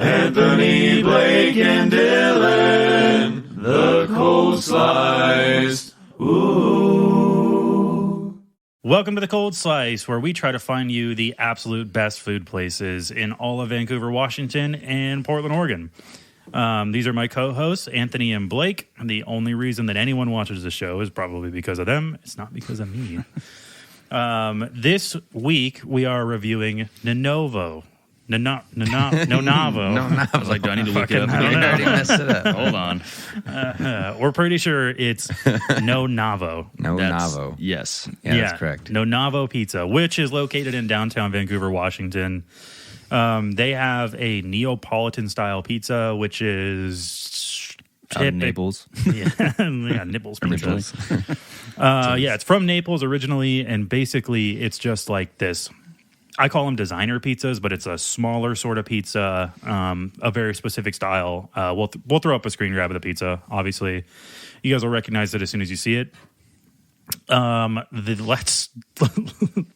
Anthony, Blake, and Dylan, the Cold Slice. Ooh. Welcome to the Cold Slice, where we try to find you the absolute best food places in all of Vancouver, Washington, and Portland, Oregon. These are my co-hosts, Anthony and Blake. And the only reason that anyone watches the show is probably because of them. It's not because of me. This week, we are reviewing Nonavo. Nonavo. I was like, do I need to look it up? I already messed it up. Hold on. We're pretty sure it's Nonavo. Nonavo. Yes. Yeah, that's correct. Nonavo Pizza, which is located in downtown Vancouver, Washington. They have a Neapolitan-style pizza, which is... Naples. Yeah, Naples pizza. It's from Naples originally, and basically it's just like this... I call them designer pizzas, but it's a smaller sort of pizza, a very specific style. We'll throw up a screen grab of the pizza. Obviously, you guys will recognize it as soon as you see it.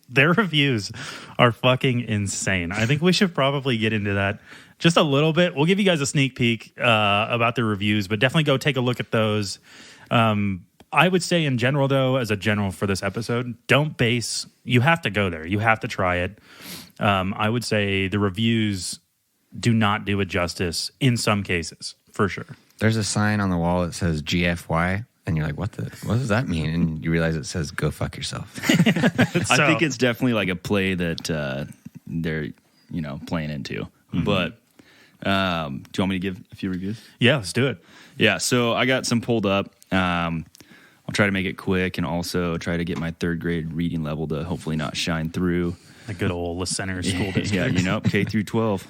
Their reviews are fucking insane. I think we should probably get into that just a little bit. We'll give you guys a sneak peek about their reviews, but definitely go take a look at those. I would say in general, though, as a general for this episode, you have to go there. You have to try it. I would say the reviews do not do it justice in some cases, for sure. There's a sign on the wall that says GFY, and you're like, what does that mean? And you realize it says go fuck yourself. I think it's definitely like a play that they're, playing into. Mm-hmm. But do you want me to give a few reviews? Yeah, let's do it. Yeah, so I got some pulled up. I'll try to make it quick and also try to get my third grade reading level to hopefully not shine through. The good old La Center School District. Yeah, K through 12.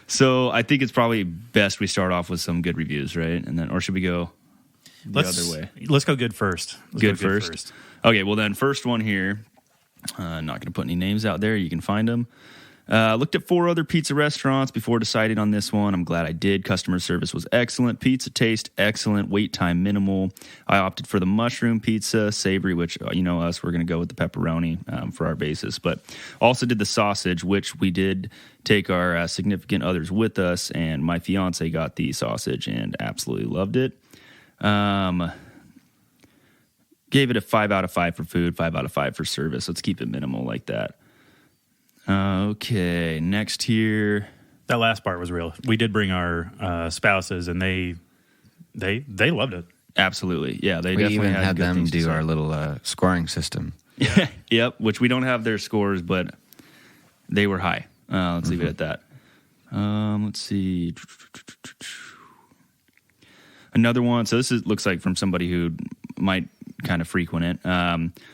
So I think it's probably best we start off with some good reviews, right? And then, or should we go the other way? Let's go good first. Good first. Okay, well then, first one here. Not going to put any names out there. You can find them. Looked at 4 other pizza restaurants before deciding on this one. I'm glad I did. Customer service was excellent. Pizza taste excellent. Wait time minimal. I opted for the mushroom pizza, savory, which, us, we're going to go with the pepperoni for our basis. But also did the sausage, which we did take our significant others with us. And my fiance got the sausage and absolutely loved it. Gave it a 5 out of 5 for food, 5 out of 5 for service. Let's keep it minimal like that. Okay, next here. That last part was real. We did bring our spouses, and they loved it. Absolutely, yeah. We even had them do our little scoring system. Yeah, yep. Which we don't have their scores, but they were high. Let's leave it at that. Let's see. Another one. So this looks like from somebody who might kind of frequent it.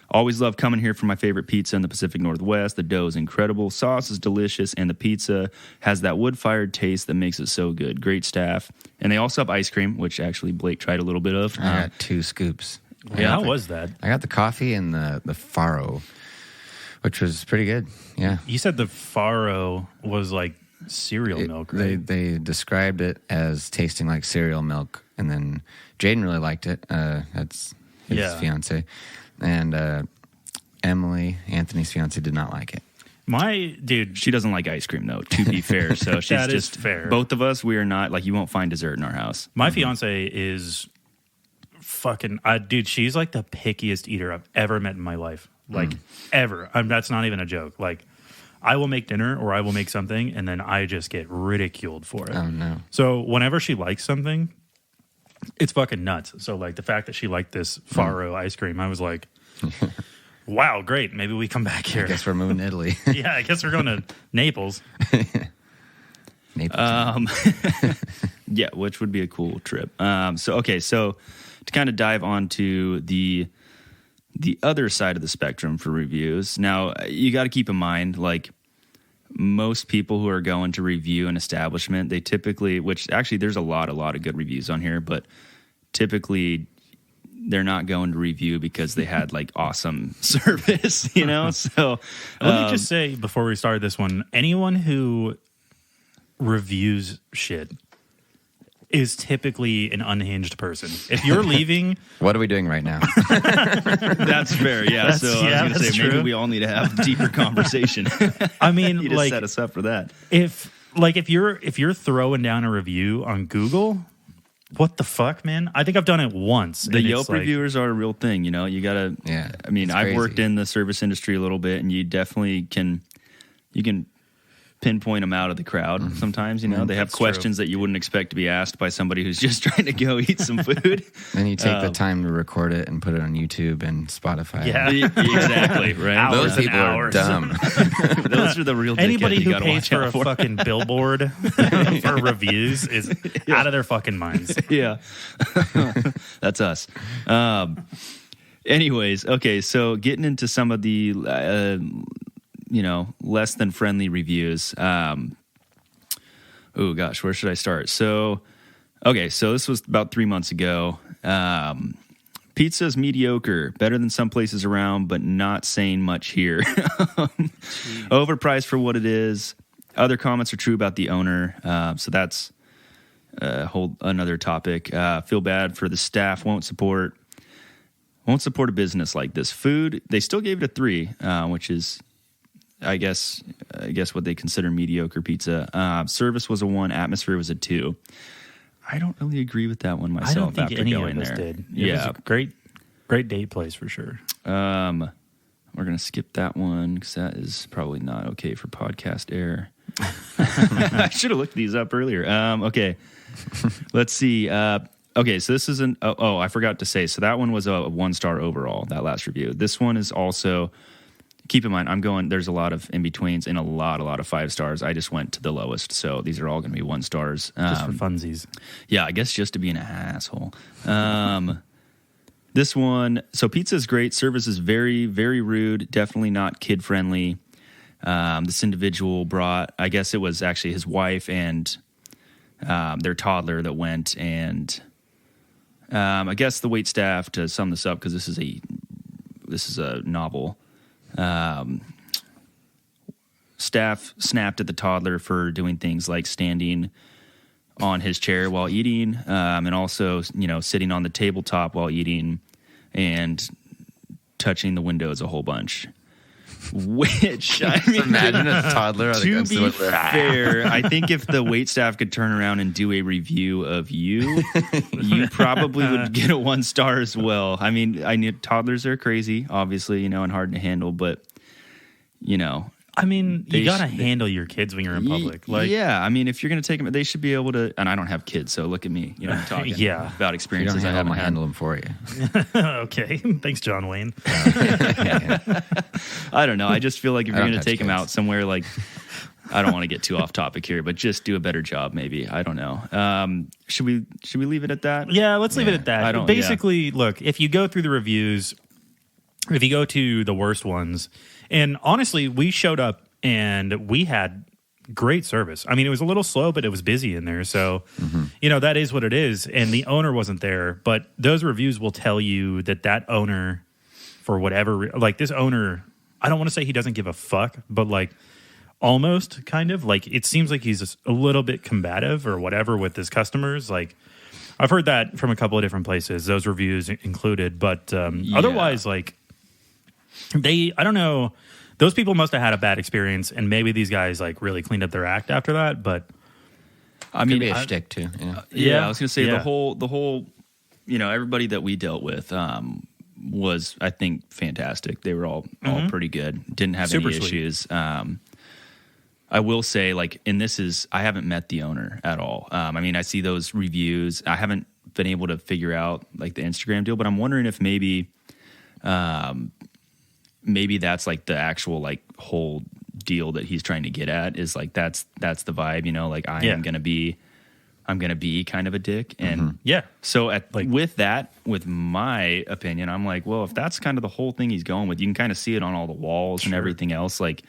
Always love coming here for my favorite pizza in the Pacific Northwest. The dough is incredible, sauce is delicious, and the pizza has that wood-fired taste that makes it so good. Great staff. And they also have ice cream, which actually Blake tried a little bit of. I got 2 scoops. Yeah, how was that? I got the coffee and the farro, which was pretty good. Yeah. You said the farro was like cereal milk, right? They described it as tasting like cereal milk, and then Jaden really liked it. That's his fiance. And Emily, Anthony's fiance, did not like it. She doesn't like ice cream, though, to be fair. So she's that just is fair. Both of us, we are not, like, you won't find dessert in our house. My fiance is fucking, she's like the pickiest eater I've ever met in my life. Like, ever. That's not even a joke. Like, I will make dinner or I will make something, and then I just get ridiculed for it. Oh, no. So whenever she likes something, it's fucking nuts. So, like, the fact that she liked this Faro ice cream, I was like, wow, great. Maybe we come back here. I guess we're moving to Italy. Yeah, I guess we're going to Naples. Yeah, which would be a cool trip. So to kind of dive onto the other side of the spectrum for reviews. Now, you got to keep in mind, like, most people who are going to review an establishment, they typically, which actually there's a lot of good reviews on here, but typically they're not going to review because they had like awesome service, So let me just say before we start this one, anyone who reviews shit is typically an unhinged person. If you're leaving... What are we doing right now? That's fair, yeah. I was going to say, maybe we all need to have a deeper conversation. I mean, you just set us up for that. If, like if you're throwing down a review on Google, what the fuck, man? I think I've done it once. The Yelp reviewers are a real thing, you know. You gotta. Yeah. I mean, I've worked in the service industry a little bit, and you definitely can. You can pinpoint them out of the crowd sometimes. You know, they have questions that you wouldn't expect to be asked by somebody who's just trying to go eat some food. Then you take the time to record it and put it on YouTube and Spotify. Yeah, exactly. Right. Those people are dumb. Those are the real. Anybody who pays pays for a fucking billboard for reviews is out of their fucking minds. Yeah, that's us. Anyways, okay, so getting into some of the less than friendly reviews. Oh gosh, where should I start? So this was about 3 months ago. Pizza's mediocre, better than some places around, but not saying much here. Overpriced for what it is. Other comments are true about the owner. So that's another topic. Feel bad for the staff. Won't support a business like this. Food, they still gave it a 3, which is, I guess what they consider mediocre pizza. Service was a 1. Atmosphere was a 2. I don't really agree with that one myself. I don't think after any going of us there. did. Yeah, It was a great date place for sure. We're gonna skip that one because that is probably not okay for podcast air. I should have looked these up earlier. Okay, let's see. Okay, so this is I forgot to say. So that one was a 1-star overall. That last review. This one is also. Keep in mind, there's a lot of in-betweens and a lot of 5 stars. I just went to the lowest, so these are all going to be 1 stars. Just for funsies. Yeah, I guess just to be an asshole. This one, so pizza is great. Service is very, very rude. Definitely not kid-friendly. This individual brought, I guess it was actually his wife and their toddler that went, and I guess the wait staff, to sum this up, because this is a novel. Staff snapped at the toddler for doing things like standing on his chair while eating, and also, sitting on the tabletop while eating and touching the windows a whole bunch. Which, I mean, imagine a toddler. To be fair, I think if the waitstaff could turn around and do a review of you, you probably would get a 1 star as well. I mean, I knew toddlers are crazy, obviously, and hard to handle, but I mean, you gotta handle your kids when you're in public. Like, yeah, I mean, if you're gonna take them, they should be able to. And I don't have kids, so look at me, I'm talking about experiences I haven't handle them for you. Okay, thanks, John Wayne. I don't know. I just feel like if you're gonna take them out somewhere, like, I don't want to get too off topic here, but just do a better job, maybe. I don't know. Should we leave it at that? Yeah, let's leave it at that. Basically, look, if you go through the reviews, if you go to the worst ones. And honestly, we showed up and we had great service. I mean, it was a little slow, but it was busy in there. So, that is what it is. And the owner wasn't there. But those reviews will tell you that owner, for whatever, like this owner, I don't want to say he doesn't give a fuck, but like almost kind of. Like it seems like he's a little bit combative or whatever with his customers. Like I've heard that from a couple of different places, those reviews included. But otherwise, like, I don't know. Those people must have had a bad experience, and maybe these guys like really cleaned up their act after that. But I mean, could be a shtick too. Yeah, I was gonna say the whole, everybody that we dealt with was, I think, fantastic. They were all pretty good. Didn't have any issues. I will say, like, and I haven't met the owner at all. I mean, I see those reviews. I haven't been able to figure out like the Instagram deal, but I'm wondering if maybe that's like the actual like whole deal that he's trying to get at is like that's the vibe, like I'm gonna be kind of a dick. And so with my opinion, I'm like, well, if that's kind of the whole thing he's going with, you can kind of see it on all the walls and everything else. Like,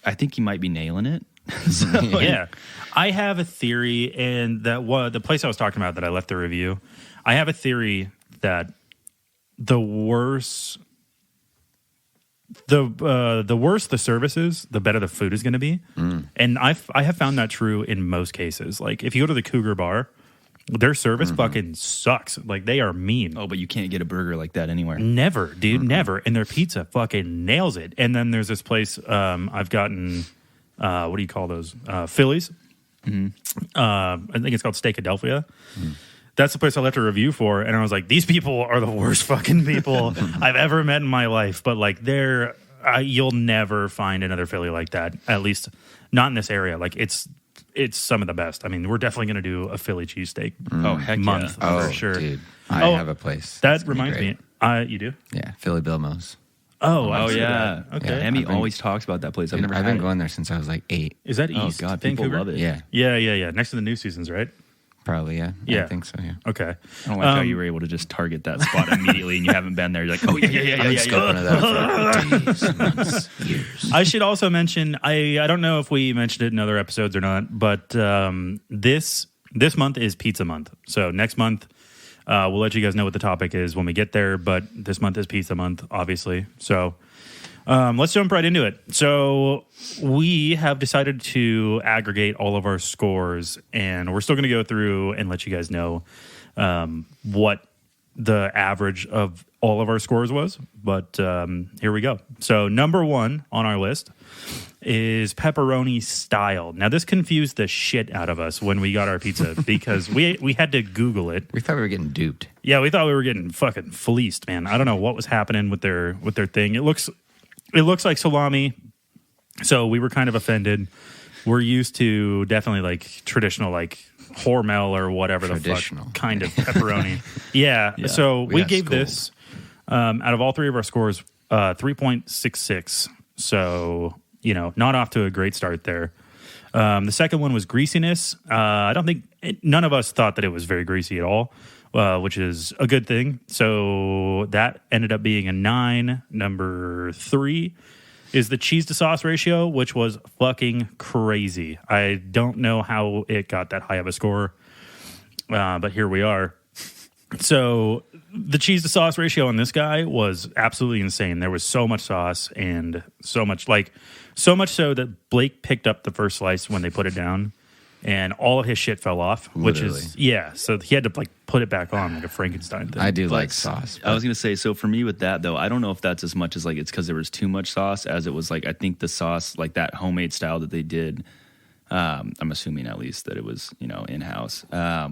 I think he might be nailing it. I have a theory, and the place I was talking about that I left the review, I have a theory that the worse the service is, the better the food is going to be. And I have found that true in most cases. Like if you go to the Cougar Bar, their service fucking sucks. Like they are mean. Oh, but you can't get a burger like that anywhere. Never, dude, never. And their pizza fucking nails it. And then there's this place I've gotten what do you call those? Phillies. I think it's called Steakadelphia. That's the place I left a review for, and I was like, these people are the worst fucking people I've ever met in my life. But like, you'll never find another Philly like that. At least not in this area. Like, it's some of the best. I mean, we're definitely going to do a Philly cheesesteak month for sure. Dude, I have a place. That reminds me. You do? Yeah, Philly Bilmo's. Oh yeah. Okay. Yeah, Emmy always talks about that place. I've been going there since I was like 8. Is that East? Oh God, Vancouver? people love it. Yeah, Next to the New Seasons, right? probably. Yeah, Yeah. I think so. Yeah. Okay. I don't like how you were able to just target that spot immediately, and you haven't been there. You're like, oh yeah. I've been scoping of that for days, months, years. I should also mention, I don't know if we mentioned it in other episodes or not, but this month is pizza month. So next month, we'll let you guys know what the topic is when we get there. But this month is pizza month, obviously. So let's jump right into it. So we have decided to aggregate all of our scores, and we're still going to go through and let you guys know what the average of all of our scores was. But here we go. So number 1 on our list is pepperoni style. Now, this confused the shit out of us when we got our pizza because we had to Google it. We thought we were getting duped. Yeah, we thought we were getting fucking fleeced, man. I don't know what was happening with their thing. It looks like salami, so we were kind of offended. We're used to definitely like traditional, like Hormel or whatever the fuck kind of pepperoni. Yeah. So we gave this out of all 3 of our scores 3.66. So not off to a great start there. The second one was greasiness. I don't think none of us thought that it was very greasy at all. Which is a good thing. So that ended up being a 9. Number 3 is the cheese to sauce ratio, which was fucking crazy. I don't know how it got that high of a score, but here we are. So the cheese to sauce ratio on this guy was absolutely insane. There was so much sauce and so much so that Blake picked up the first slice when they put it down. And all of his shit fell off, which is, so he had to like put it back on like a Frankenstein thing. I do like sauce. I was going to say, so for me with that though, I don't know if that's as much as like it's because there was too much sauce as it was like, I think the sauce, like that homemade style that they did, I'm assuming at least that it was, in-house. I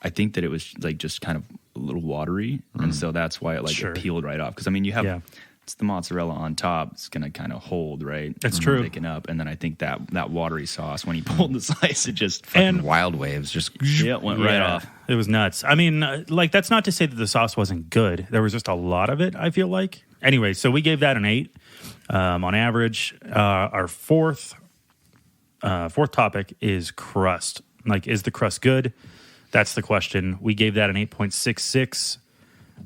think that it was like just kind of a little watery. And so that's why it peeled right off. Because I mean, you have... It's the mozzarella on top. It's going to kind of hold, right? That's true. Picking up. And then I think that watery sauce, when he pulled the slice, it just... And wild waves just... it went right off. It was nuts. I mean, like, that's not to say that the sauce wasn't good. There was just a lot of it, I feel like. Anyway, so we gave that an 8 on average. Our fourth topic is crust. Like, is the crust good? That's the question. We gave that an 8.66.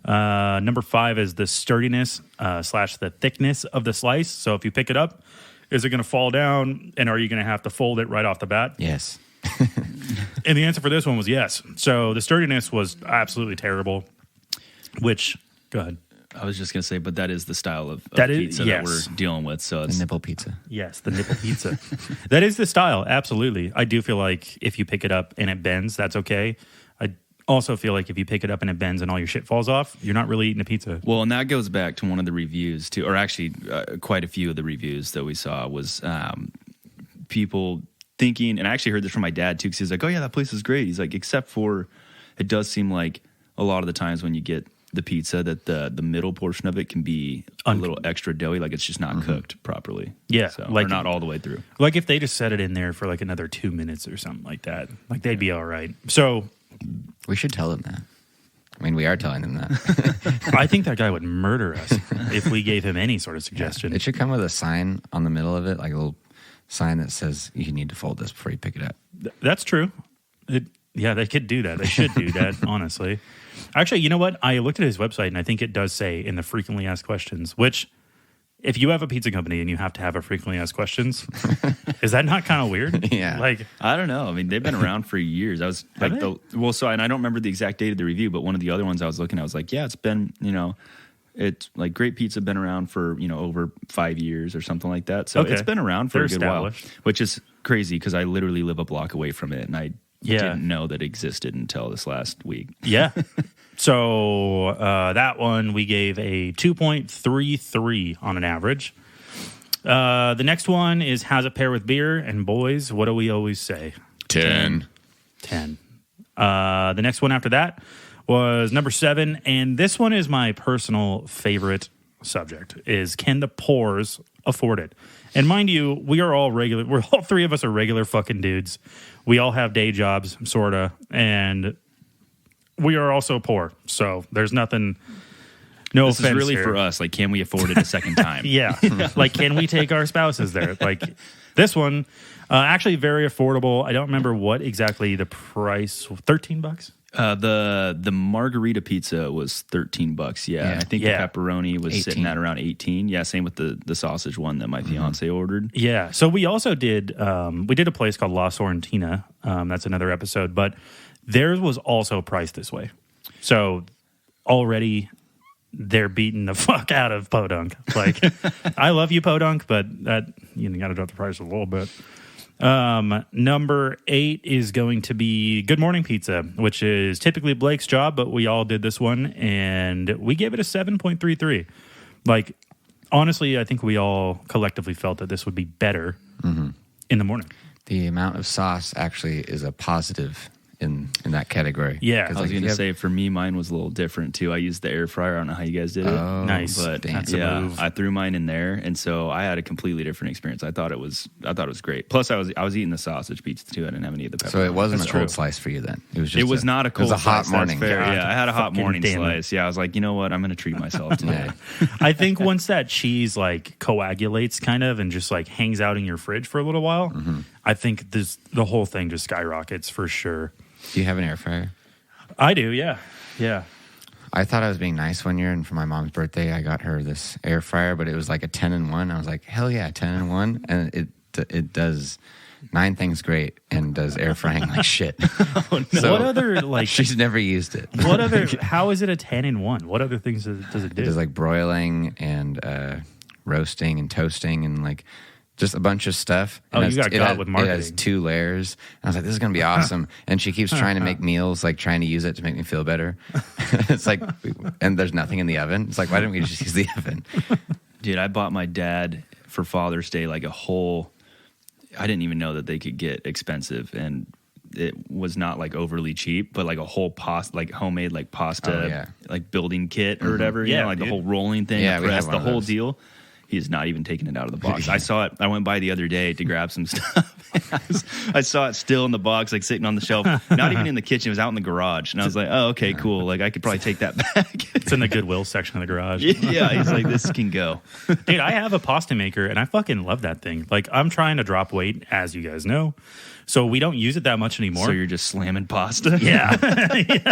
Number 5 is the sturdiness / the thickness of the slice. So if you pick it up, is it going to fall down, and are you going to have to fold it right off the bat? Yes. And the answer for this one was yes. So the sturdiness was absolutely terrible. Go ahead. I was just going to say, but that is the style of that pizza that we're dealing with. So it's the nipple pizza. Yes, the nipple pizza. That is the style. Absolutely. I do feel like if you pick it up and it bends, that's okay. I also feel like if you pick it up and it bends and all your shit falls off, you're not really eating a pizza. Well, and that goes back to one of the reviews too, or actually quite a few of the reviews that we saw was people thinking, and I actually heard this from my dad too, because he's like, oh yeah, that place is great. He's like, except for it does seem like a lot of the times when you get the pizza that the middle portion of it can be a little extra doughy, like it's just not cooked properly. Yeah. So, like or not all the way through. Like if they just set it in there for like another 2 minutes or something like that, like they'd be all right. So we should tell them that. I mean, we are telling them that. I think that guy would murder us if we gave him any sort of suggestion. It should come with a sign on the middle of it, like a little sign that says you need to fold this before you pick it up. That's true. Yeah, they could do that. They should do that, honestly. Actually, you know what? I looked at his website, and I think it does say in the frequently asked questions, which if you have a pizza company and you have to have a frequently asked questions, is that not kind of weird? Yeah. Like, I don't know. I mean, they've been around for years. I was like, and I don't remember the exact date of the review, but one of the other ones I was looking at, I was like, yeah, it's been, it's like Great Pizza been around for, over 5 years or something like that. So it's been around for a good while, which is crazy because I literally live a block away from it, and I didn't know that existed until this last week. Yeah. So that one we gave a 2.33 on an average. The next one is how's it pair with beer? And boys, what do we always say? 10. 10. The next one after that was number 7, and this one is my personal favorite subject, is can the poors afford it? And mind you, we're all 3 of us are regular fucking dudes. We all have day jobs, sorta, and we are also poor. So there's nothing, no This offense is really here. for us. Like, can we afford it a second time? Yeah. Like, can we take our spouses there? Like, this one, actually very affordable. I don't remember what exactly the price, $13? The margarita pizza was $13. Yeah. I think the pepperoni was 18. sitting at around 18. Yeah, same with the sausage one that my fiance ordered. Yeah. So we also did, we did a place called La Sorrentina. That's another episode, but theirs was also priced this way. So already they're beating the fuck out of Podunk. Like, I love you, Podunk, but that, you got to drop the price a little bit. Number 8 is going to be Good Morning Pizza, which is typically Blake's job, but we all did this one, and we gave it a 7.33. Like, honestly, I think we all collectively felt that this would be better in the morning. The amount of sauce actually is a positive in that category. Yeah. 'Cause, I was like, going to say, for me, mine was a little different too. I used the air fryer. I don't know how you guys did it. Oh, Nice. But damn. That's a move. I threw mine in there, and so I had a completely different experience. I thought it was great. Plus, I was eating the sausage pizza too. I didn't have any of the pepperoni. So it wasn't That's a cold true. slice for you then. It was just It was not a cold It was a hot slice, morning. That's fair. God, Yeah, I had a hot fucking morning damn it. slice. Yeah, I was like, you know what? I'm going to treat myself today. Yeah. I think once that cheese like coagulates kind of and just like hangs out in your fridge for a little while, I think the whole thing just skyrockets for sure. Do you have an air fryer? I do, yeah. Yeah. I thought I was being nice one year, and for my mom's birthday, I got her this air fryer, but it was like a 10-in-1. I was like, hell yeah, 10-in-1, and it does 9 things great and does air frying like shit. So What other like she's never used it. what other how is it a 10-in-1? What other things does it do? It does like broiling and roasting and toasting and like just a bunch of stuff. Oh, And you got got with It has marketing. 2 layers. And I was like, this is going to be awesome. And she keeps trying to make meals, like trying to use it to make me feel better. It's like, and there's nothing in the oven. It's like, why didn't we just use the oven? Dude, I bought my dad for Father's Day like a whole. I didn't even know that they could get expensive, and it was not like overly cheap, but like a whole pasta, like homemade like pasta, Oh, yeah. like building kit or whatever. You Yeah, know, like dude. the whole rolling thing, Yeah, the we have press, one the of whole those. deal. He's not even taking it out of the box. I saw it. I went by the other day to grab some stuff. I saw it still in the box, like sitting on the shelf. Not even in the kitchen. It was out in the garage. And I was like, oh, okay, cool. Like, I could probably take that back. It's in the Goodwill section of the garage. Yeah, he's like, this can go. Dude, I have a pasta maker and I fucking love that thing. Like, I'm trying to drop weight, as you guys know. So we don't use it that much anymore. So you're just slamming pasta? yeah.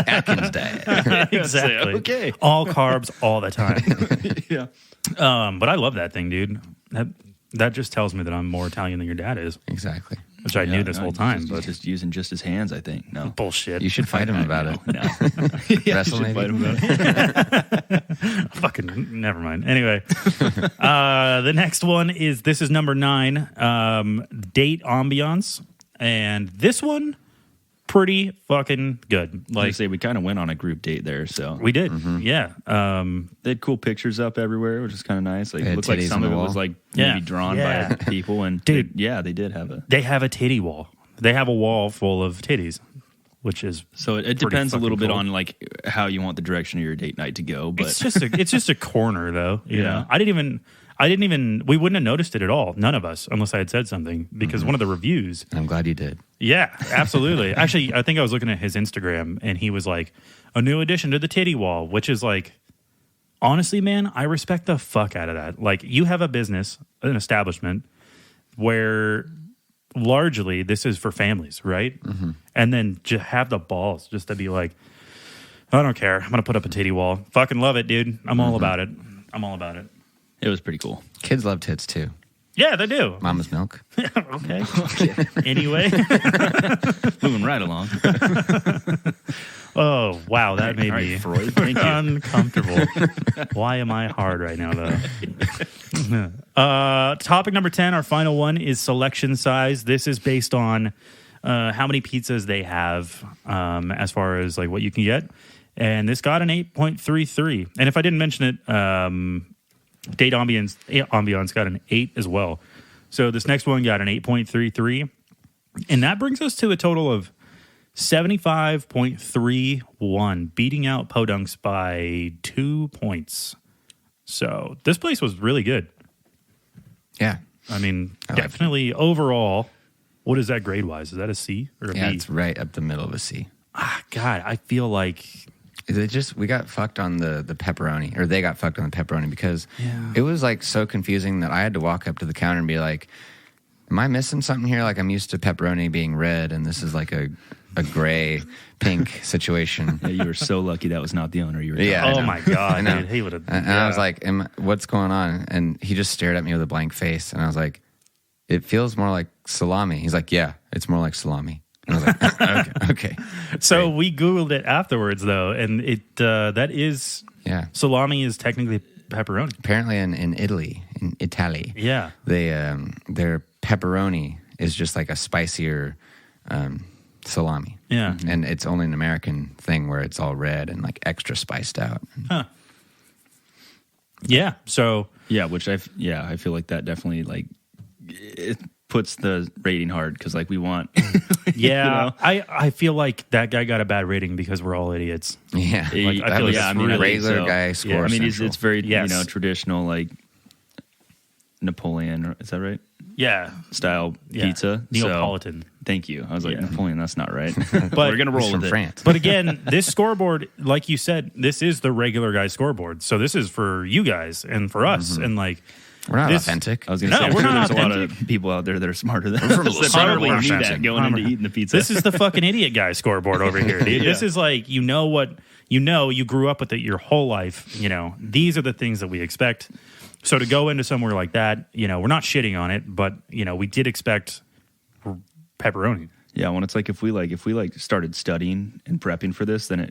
Atkins diet. Exactly. Okay. All carbs all the time. Yeah. But I love that thing, dude. That just tells me that I'm more Italian than your dad is, Exactly. which I knew this whole time. He's But just using just his hands, I think. No. bullshit. You should fight him about it. No. Yeah, Wrestle you should fight maybe? him about it. Fucking never mind. Anyway, the next one is number 9, date ambiance, and this one pretty fucking good. Like I Like say, we kind of went on a group date there, so we did, yeah. they had cool pictures up everywhere, which is kind of nice. Like They it had looked like titties some on of the it was wall. like Yeah. maybe drawn Yeah. by people, and Dude. they did have a. They have a titty wall. They have a wall full of titties, which is So it pretty depends a little fucking bit cool. on like how you want the direction of your date night to go, but it's just a corner though. You Yeah. know? I didn't even we wouldn't have noticed it at all. None of us, unless I had said something, because one of the reviews. I'm glad you did. Yeah, absolutely. Actually, I think I was looking at his Instagram and he was like, a new addition to the titty wall, which is like, honestly, man, I respect the fuck out of that. Like, you have a business, an establishment where largely this is for families, right? And then just have the balls just to be like, I don't care. I'm going to put up a titty wall. Fucking love it, dude. I'm all about it. I'm all about it. it was pretty cool. Kids love tits too. Yeah, they do. Mama's milk. Okay. Anyway. Moving right along. Oh, wow. That made All right, me Freud, thank you. uncomfortable. Why am I hard right now, though? Topic number 10, our final one, is selection size. This is based on how many pizzas they have as far as like what you can get. And this got an 8.33. And if I didn't mention it, Date Ambiance got an 8 as well. So this next one got an 8.33. And that brings us to a total of 75.31, beating out Podunks by 2 points. So this place was really good. Yeah. I mean, I like definitely overall, what is that grade-wise? Is that a C or a B? Yeah, it's right up the middle of a C. God, I feel like... We got fucked on the pepperoni, or they got fucked on the pepperoni because it was like so confusing that I had to walk up to the counter and be like, am I missing something here? Like I'm used to pepperoni being red and this is like a gray pink situation. Yeah, you were so lucky that was not the owner you were talking Yeah, I oh know. my God, I know. dude. He would have... And I was like, what's going on? And he just stared at me with a blank face. And I was like, it feels more like salami. He's like, yeah, it's more like salami. And I was like, okay. So we Googled it afterwards, though, and that is... Yeah. Salami is technically pepperoni. Apparently in Italy, Yeah. they their pepperoni is just like a spicier salami. Yeah. And it's only an American thing where it's all red and like extra spiced out. Yeah. So... Yeah, which I feel like that definitely like it puts the rating hard because like we want. Yeah, you know? I feel like that guy got a bad rating because we're all idiots. Yeah. Like, I that feel was like I it's mean, really- regular so- guy score. I mean, central. it's very Yes. traditional like Napoleon. Is that right? Yeah, Style yeah. pizza. Neapolitan. So, thank you. I was like Yeah. Napoleon. That's not right. But We're gonna roll He's from with it. France. But again, this scoreboard, like you said, this is the regular guy scoreboard. So this is for you guys and for us. And like, We're not this- authentic. I was gonna No, say, I'm we're sure not there's a lot authentic. of people out there that are smarter than from us that probably 100%. knew that going into eating the pizza. this is the fucking idiot guy scoreboard over here, dude. This is like, you grew up with it your whole life. These are the things that we expect. So to go into somewhere like that, we're not shitting on it, but we did expect pepperoni. Yeah, when it's like if we started studying and prepping for this, then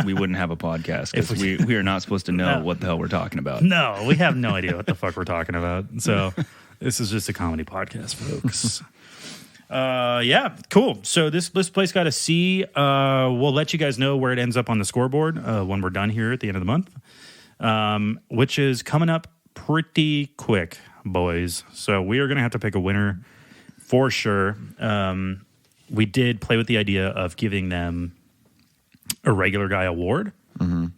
we wouldn't have a podcast because we are not supposed to know what the hell we're talking about. No, we have no idea what the fuck we're talking about. So this is just a comedy podcast, folks. Yeah, cool. So this place got a C. We'll let you guys know where it ends up on the scoreboard when we're done here at the end of the month, which is coming up pretty quick, boys. So we are going to have to pick a winner for sure. We did play with the idea of giving them a regular guy award,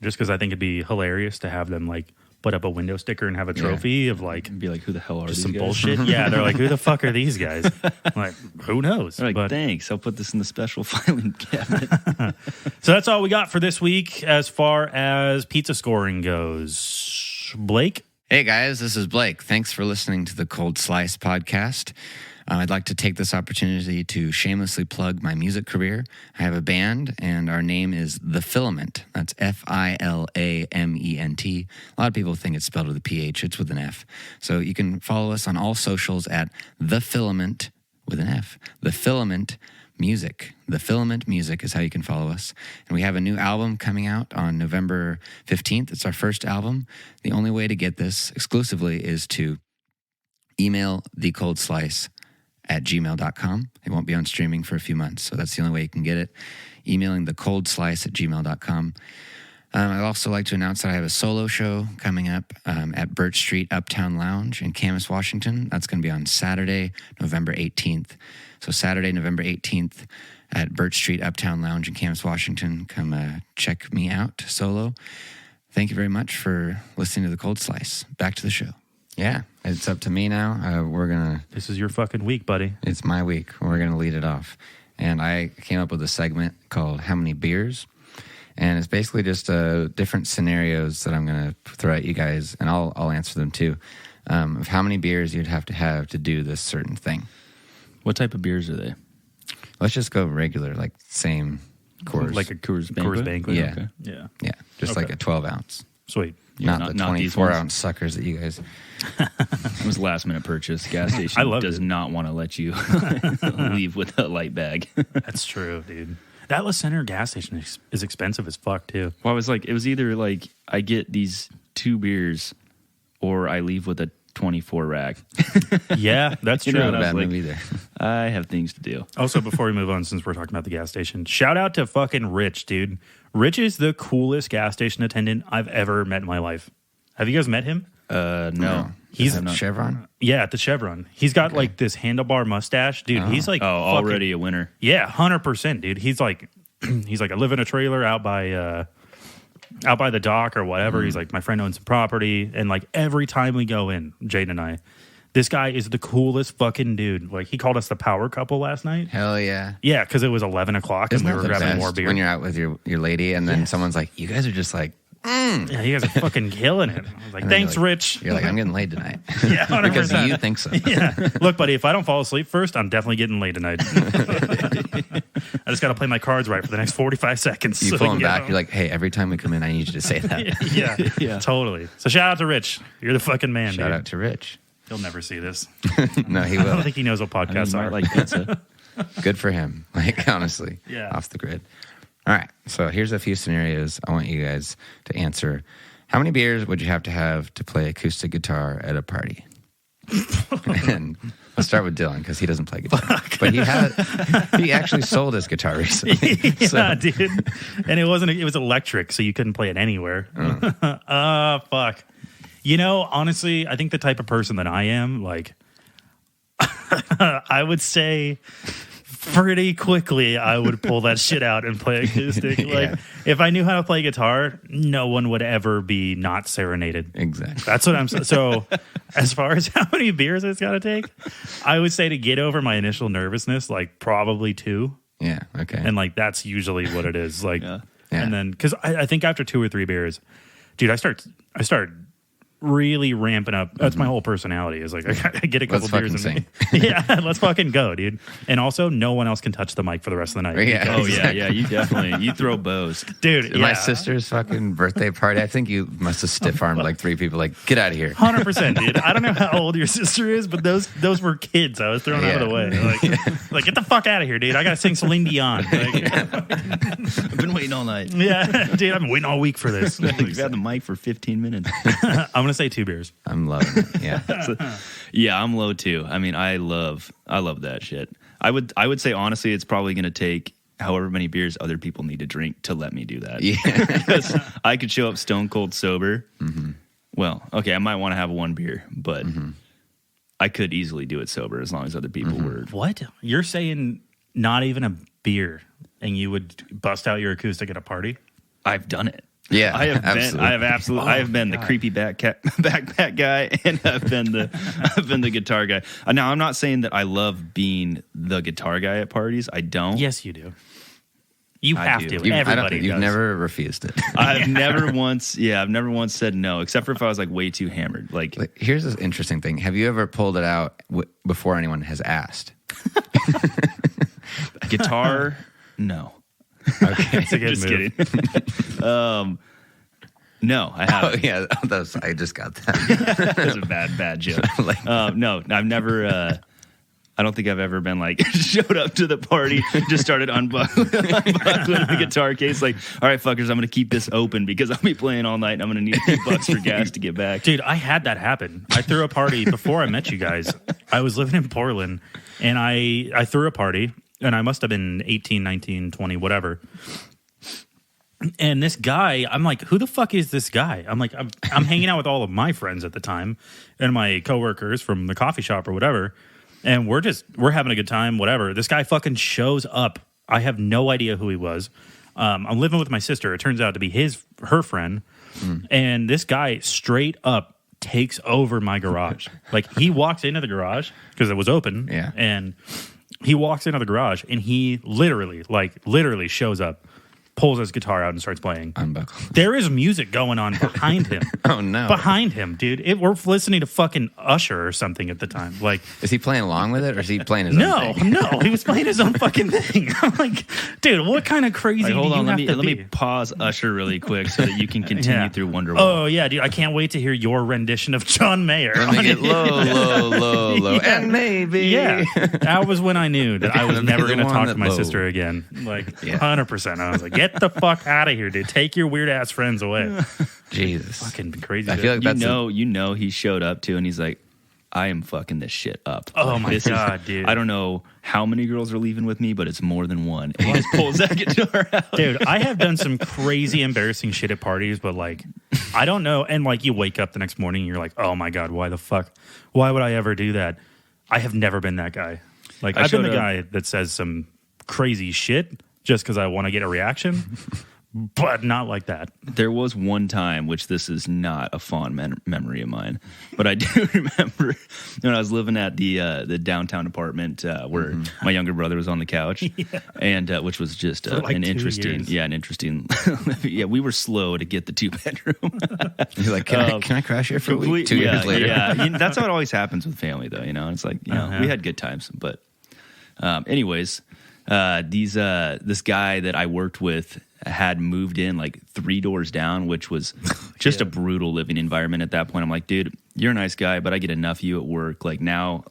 just because I think it'd be hilarious to have them like put up a window sticker and have a trophy of like And be like, who the hell are just these some guys? bullshit. Yeah, they're like, who the fuck are these guys? I'm like, who knows? They're like, But thanks. I'll put this in the special filing cabinet. so that's all we got for this week as far as pizza scoring goes. Blake. Hey guys, this is Blake. Thanks for listening to the Cold Slice podcast. I'd like to take this opportunity to shamelessly plug my music career. I have a band, and our name is The Filament. That's Filament. A lot of people think it's spelled with a PH. It's with an F. So you can follow us on all socials at The Filament with an F. The Filament Music. The Filament Music is how you can follow us. And we have a new album coming out on November 15th. It's our first album. The only way to get this exclusively is to email thecoldslice@gmail.com. It won't be on streaming for a few months, so that's the only way you can get it. Emailing thecoldslice@gmail.com. I'd also like to announce that I have a solo show coming up at Birch Street Uptown Lounge in Camas, Washington. That's going to be on Saturday, November 18th. So Saturday, November 18th at Birch Street Uptown Lounge in Camas, Washington. Come check me out solo. Thank you very much for listening to The Cold Slice. Back to the show. Yeah, it's up to me now. This is your fucking week, buddy. It's my week. We're going to lead it off. And I came up with a segment called How Many Beers? And it's basically just different scenarios that I'm going to throw at you guys, and I'll answer them too, of how many beers you'd have to do this certain thing. What type of beers are they? Let's just go regular, like same Coors. Like a Coors Coors Banquet. Yeah. Okay. Yeah. Yeah, just Okay. like a 12-ounce. Sweet. Yeah, not the not these 24-ounce ones. suckers that you guys... It was a last minute purchase. Gas station I loved does it. not want to let you leave with a light bag. That's true, dude. That La Center gas station is expensive as fuck, too. Well, I was like, it was either like I get these 2 beers or I leave with a 24 rack. Yeah, that's You true. know, Not a and I bad was like, movie there. I have things to do. Also, before we move on, since we're talking about the gas station, shout out to fucking Rich, dude. Rich is the coolest gas station attendant I've ever met in my life. Have you guys met him? No. He's I have not. Chevron. Yeah, at the Chevron. He's got like this handlebar mustache, dude. He's like already a winner. Yeah, 100%, dude. He's like I live in a trailer out by the dock or whatever. He's like, my friend owns some property, and like every time we go in, Jaden and I, this guy is the coolest fucking dude. Like he called us the power couple last night. Hell yeah. Yeah, because it was 11 o'clock and Isn't we that were the grabbing best more beer. when you're out with your lady and then someone's like, you guys are just like, Yeah, you guys are fucking killing it. I was like, and then thanks, you're like- Rich. You're like, I'm getting laid tonight. Yeah, 100%. Because you think so. Yeah. Look, buddy, if I don't fall asleep first, I'm definitely getting laid tonight. I just got to play my cards right for the next 45 seconds. You so pull we him can back. get You're like, hey, every time we come in, I need you to say that. home. Yeah, totally. So shout out to Rich. You're the fucking man, Shout dude. out to Rich. He'll never see this. No, he I don't will. think he knows what I mean, podcasts you are. might like pizza. Good for him. Like, honestly. Yeah. Off the grid. All right. So here's a few scenarios I want you guys to answer. How many beers would you have to play acoustic guitar at a party? And let's start with Dylan because he doesn't play guitar. But he actually sold his guitar recently. Yeah, dude. And it was electric, so you couldn't play it anywhere. Fuck. You know, honestly, I think the type of person that I am, like, I would say pretty quickly I would pull that shit out and play acoustic. Like, if I knew how to play guitar, no one would ever be not serenaded. Exactly. That's what I'm saying. So, as far as how many beers it's got to take, I would say to get over my initial nervousness, like probably 2. Yeah. Okay. And like that's usually what it is. Like, Yeah. and then because I think after 2 or 3 beers, dude, I start really ramping up. That's my whole personality. Is like I get a couple Let's beers fucking in me. Yeah, let's fucking go, dude. And also, no one else can touch the mic for the rest of the night. Yeah. Oh yeah. You definitely you throw bows. Dude. My sister's fucking birthday party, I think you must have stiff armed like 3 people, like, get out of here. 100%, dude. I don't know how old your sister is, but those were kids. I was thrown out of the way. Like get the fuck out of here, dude. I gotta sing Celine Dion. Like, I've been waiting all night. yeah, dude. I've been waiting all week for this. You've had the mic for 15 minutes. I'm gonna say 2 beers. I'm loving it. Yeah. Yeah, I'm low too. I mean, I love that shit. I would say honestly, it's probably going to take however many beers other people need to drink to let me do that. Yeah. Because I could show up stone cold sober. Mm-hmm. Well, okay, I might want to have 1 beer, but I could easily do it sober as long as other people were. What? You're saying not even a beer, and you would bust out your acoustic at a party? I've done it. Yeah. I have absolutely. I have been the creepy backpack guy, and I've been the guitar guy. Now, I'm not saying that I love being the guitar guy at parties. I don't. Yes, you do. You I have do. to. Everybody You've does. never refused it. I've never once said no, except for if I was like way too hammered. Like, Like, here's this interesting thing. Have you ever pulled it out before anyone has asked? guitar, no. Okay. It's a good Just move. kidding. No, I Oh, haven't. yeah. I just got that. That's a bad joke. Like- No, I've never. I don't think I've ever been like showed up to the party, just started unbuckling the guitar case. Like, all right, fuckers, I'm going to keep this open because I'll be playing all night and I'm going to need a few bucks for gas to get back. Dude, I had that happen. I threw a party before I met you guys. I was living in Portland, and I threw a party, and I must have been 18, 19, 20, whatever. And this guy, I'm like, who the fuck is this guy? I'm like, I'm hanging out with all of my friends at the time and my coworkers from the coffee shop or whatever. And we're having a good time, whatever. This guy fucking shows up. I have no idea who he was. I'm living with my sister. It turns out to be her friend. And this guy straight up takes over my garage. Like, he walks into the garage because it was open. Yeah. And he walks into the garage and he literally shows up, pulls his guitar out and starts playing. Unbuckle. There is music going on behind him. Oh, no. Behind him, dude. We're listening to fucking Usher or something at the time. Like, Is he playing along with it or is he playing his no, own thing? no, he was playing his own fucking thing. I'm like, dude, what kind of crazy Like, hold do you on, have let to me be? pause Usher really quick so that you can continue Yeah. through Wonderwall. Oh yeah, dude, I can't wait to hear your rendition of John Mayer. Let me get low, Yeah. and maybe. Yeah, that was when I knew that I was Gotta be never the going to one talk that to my low. sister again. Like, Yeah. 100%. I was like, get the fuck out of here, dude. Take your weird ass friends away. Jesus. Fucking crazy. I dude. feel like that's you know he showed up too, and he's like, I am fucking this shit up. Oh Like, my this God, dude. I don't know how many girls are leaving with me, but it's more than one. And he just pulls that guitar out. Dude, I have done some crazy embarrassing shit at parties, but like I don't know. And like you wake up the next morning and you're like, oh my God, why the fuck? Why would I ever do that? I have never been that guy. Like I've been the guy that says some crazy shit just because I want to get a reaction, but not like that. There was one time, which this is not a fond memory of mine, but I do remember when I was living at the downtown apartment where my younger brother was on the couch, and which was just like an 2 interesting, years. yeah, we were slow to get the 2-bedroom. You're like, can I crash here for a week? 2 years later. Yeah, that's how it always happens with family, though. You know, it's like we had good times, but anyways, this guy that I worked with had moved in like 3 doors down, which was just a brutal living environment at that point. I'm like, dude, you're a nice guy, but I get enough of you at work. Like now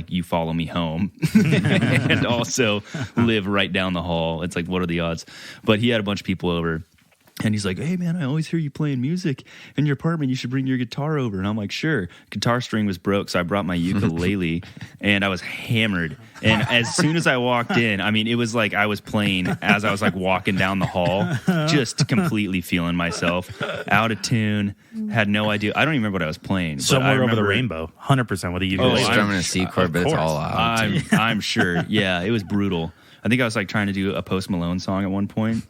you follow me home and also live right down the hall. It's like, what are the odds? But he had a bunch of people over. And he's like, hey, man, I always hear you playing music in your apartment. You should bring your guitar over. And I'm like, sure. Guitar string was broke, so I brought my ukulele, and I was hammered. And as soon as I walked in, I mean, it was like I was playing as I was like walking down the hall, just completely feeling myself out of tune, had no idea. I don't even remember what I was playing. Somewhere over the rainbow, 100% with a ukulele. He's strumming a C chord, but it's all out. I'm sure. Yeah, it was brutal. I think I was like trying to do a Post Malone song at one point,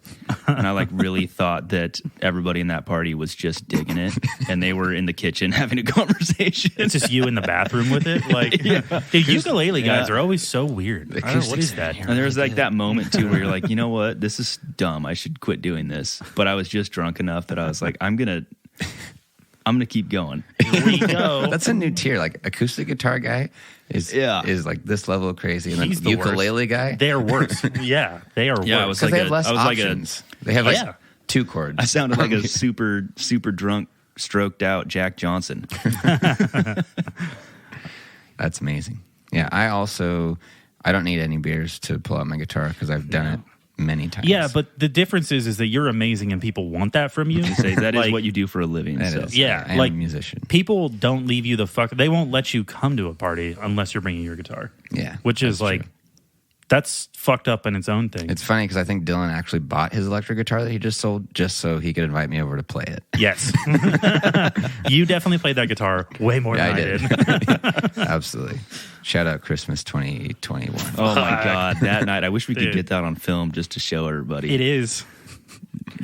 and I like really thought that everybody in that party was just digging it, and they were in the kitchen having a conversation. It's just you in the bathroom with it. Like, the ukulele guys are always so weird. I don't know, what is that? And there was like that moment too where you're like, you know what, this is dumb. I should quit doing this. But I was just drunk enough that I was like, I'm gonna keep going. Here we go. That's a new tier. Like acoustic guitar guy is like this level of crazy, and then He's the ukulele worst. guy. They're worse. Yeah, they are Yeah, worse. I was like they have less I was options. They have like Yeah. 2 chords. I sounded like a super drunk, stroked out Jack Johnson. That's amazing. Yeah, I don't need any beers to pull out my guitar because I've done it many times. Yeah, but the difference is that you're amazing and people want that from you. Say that is Like, what you do for a living. That So. is. Yeah, I am like a musician. people don't leave you the fuck. They won't let you come to a party unless you're bringing your guitar. Yeah, which is that's like true. that's fucked up in its own thing. It's funny because I think Dylan actually bought his electric guitar that he just sold just so he could invite me over to play it. Yes, you definitely played that guitar way more than I did. Absolutely. Shout out Christmas 2021. Oh my God, that night! I wish we could get that on film just to show everybody. It is.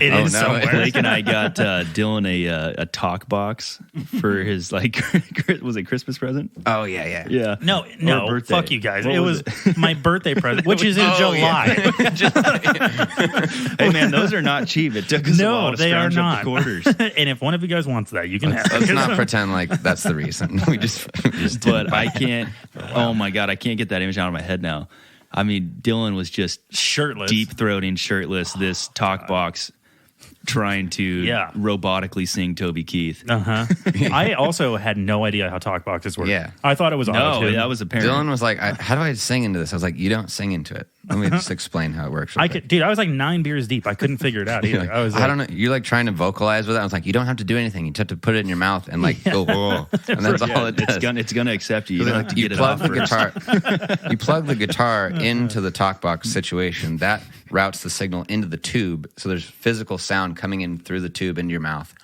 It Oh, is no, somewhere. Blake and I got Dylan a talk box for his like was it Christmas present? Oh yeah. Yeah. No, Or birthday. fuck you guys. What it was was my birthday present, which is in July. Hey man, those are not cheap. It took us a while No, to they are scrounge up not. the quarters. And if one of you guys wants that, you can have Let's it. not pretend like that's the reason. We just But I can't. Oh my God, I can't get that image out of my head now. I mean, Dylan was just Shirtless. deep throating, shirtless. This talk box, trying to robotically sing Toby Keith. I also had no idea how talk boxes work. Yeah. I thought it was No, auto-tune. that was apparent. Dylan was like, how do I sing into this? I was like, you don't sing into it. Let me just explain how it works. I was like 9 beers deep. I couldn't figure it out either. Like, I was like, I don't know. You're like trying to vocalize with it. I was like, you don't have to do anything. You just have to put it in your mouth and like go, whoa. And that's all it does. It's gonna accept you. You don't have to You get it plug off the first. guitar. You plug the guitar into the talk box situation. That routes the signal into the tube, so there's physical sound coming in through the tube into your mouth.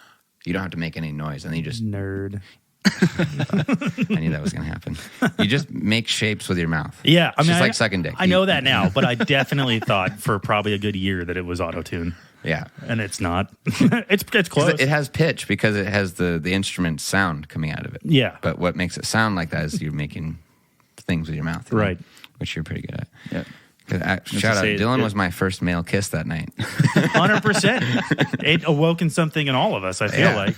You don't have to make any noise, and then you just. nerd. I knew that was going to happen. You just make shapes with your mouth. Yeah, It's just like sucking dick. I know that now, but I definitely thought for probably a good year that it was auto-tune. Yeah. And it's not. it's close. It has pitch because it has the instrument sound coming out of it. Yeah. But what makes it sound like that is you're making things with your mouth. Right. Which you're pretty good at. Yep. Shout out. say Dylan it- was my first male kiss that night. 100%. It awoken something in all of us, I feel Yeah. like.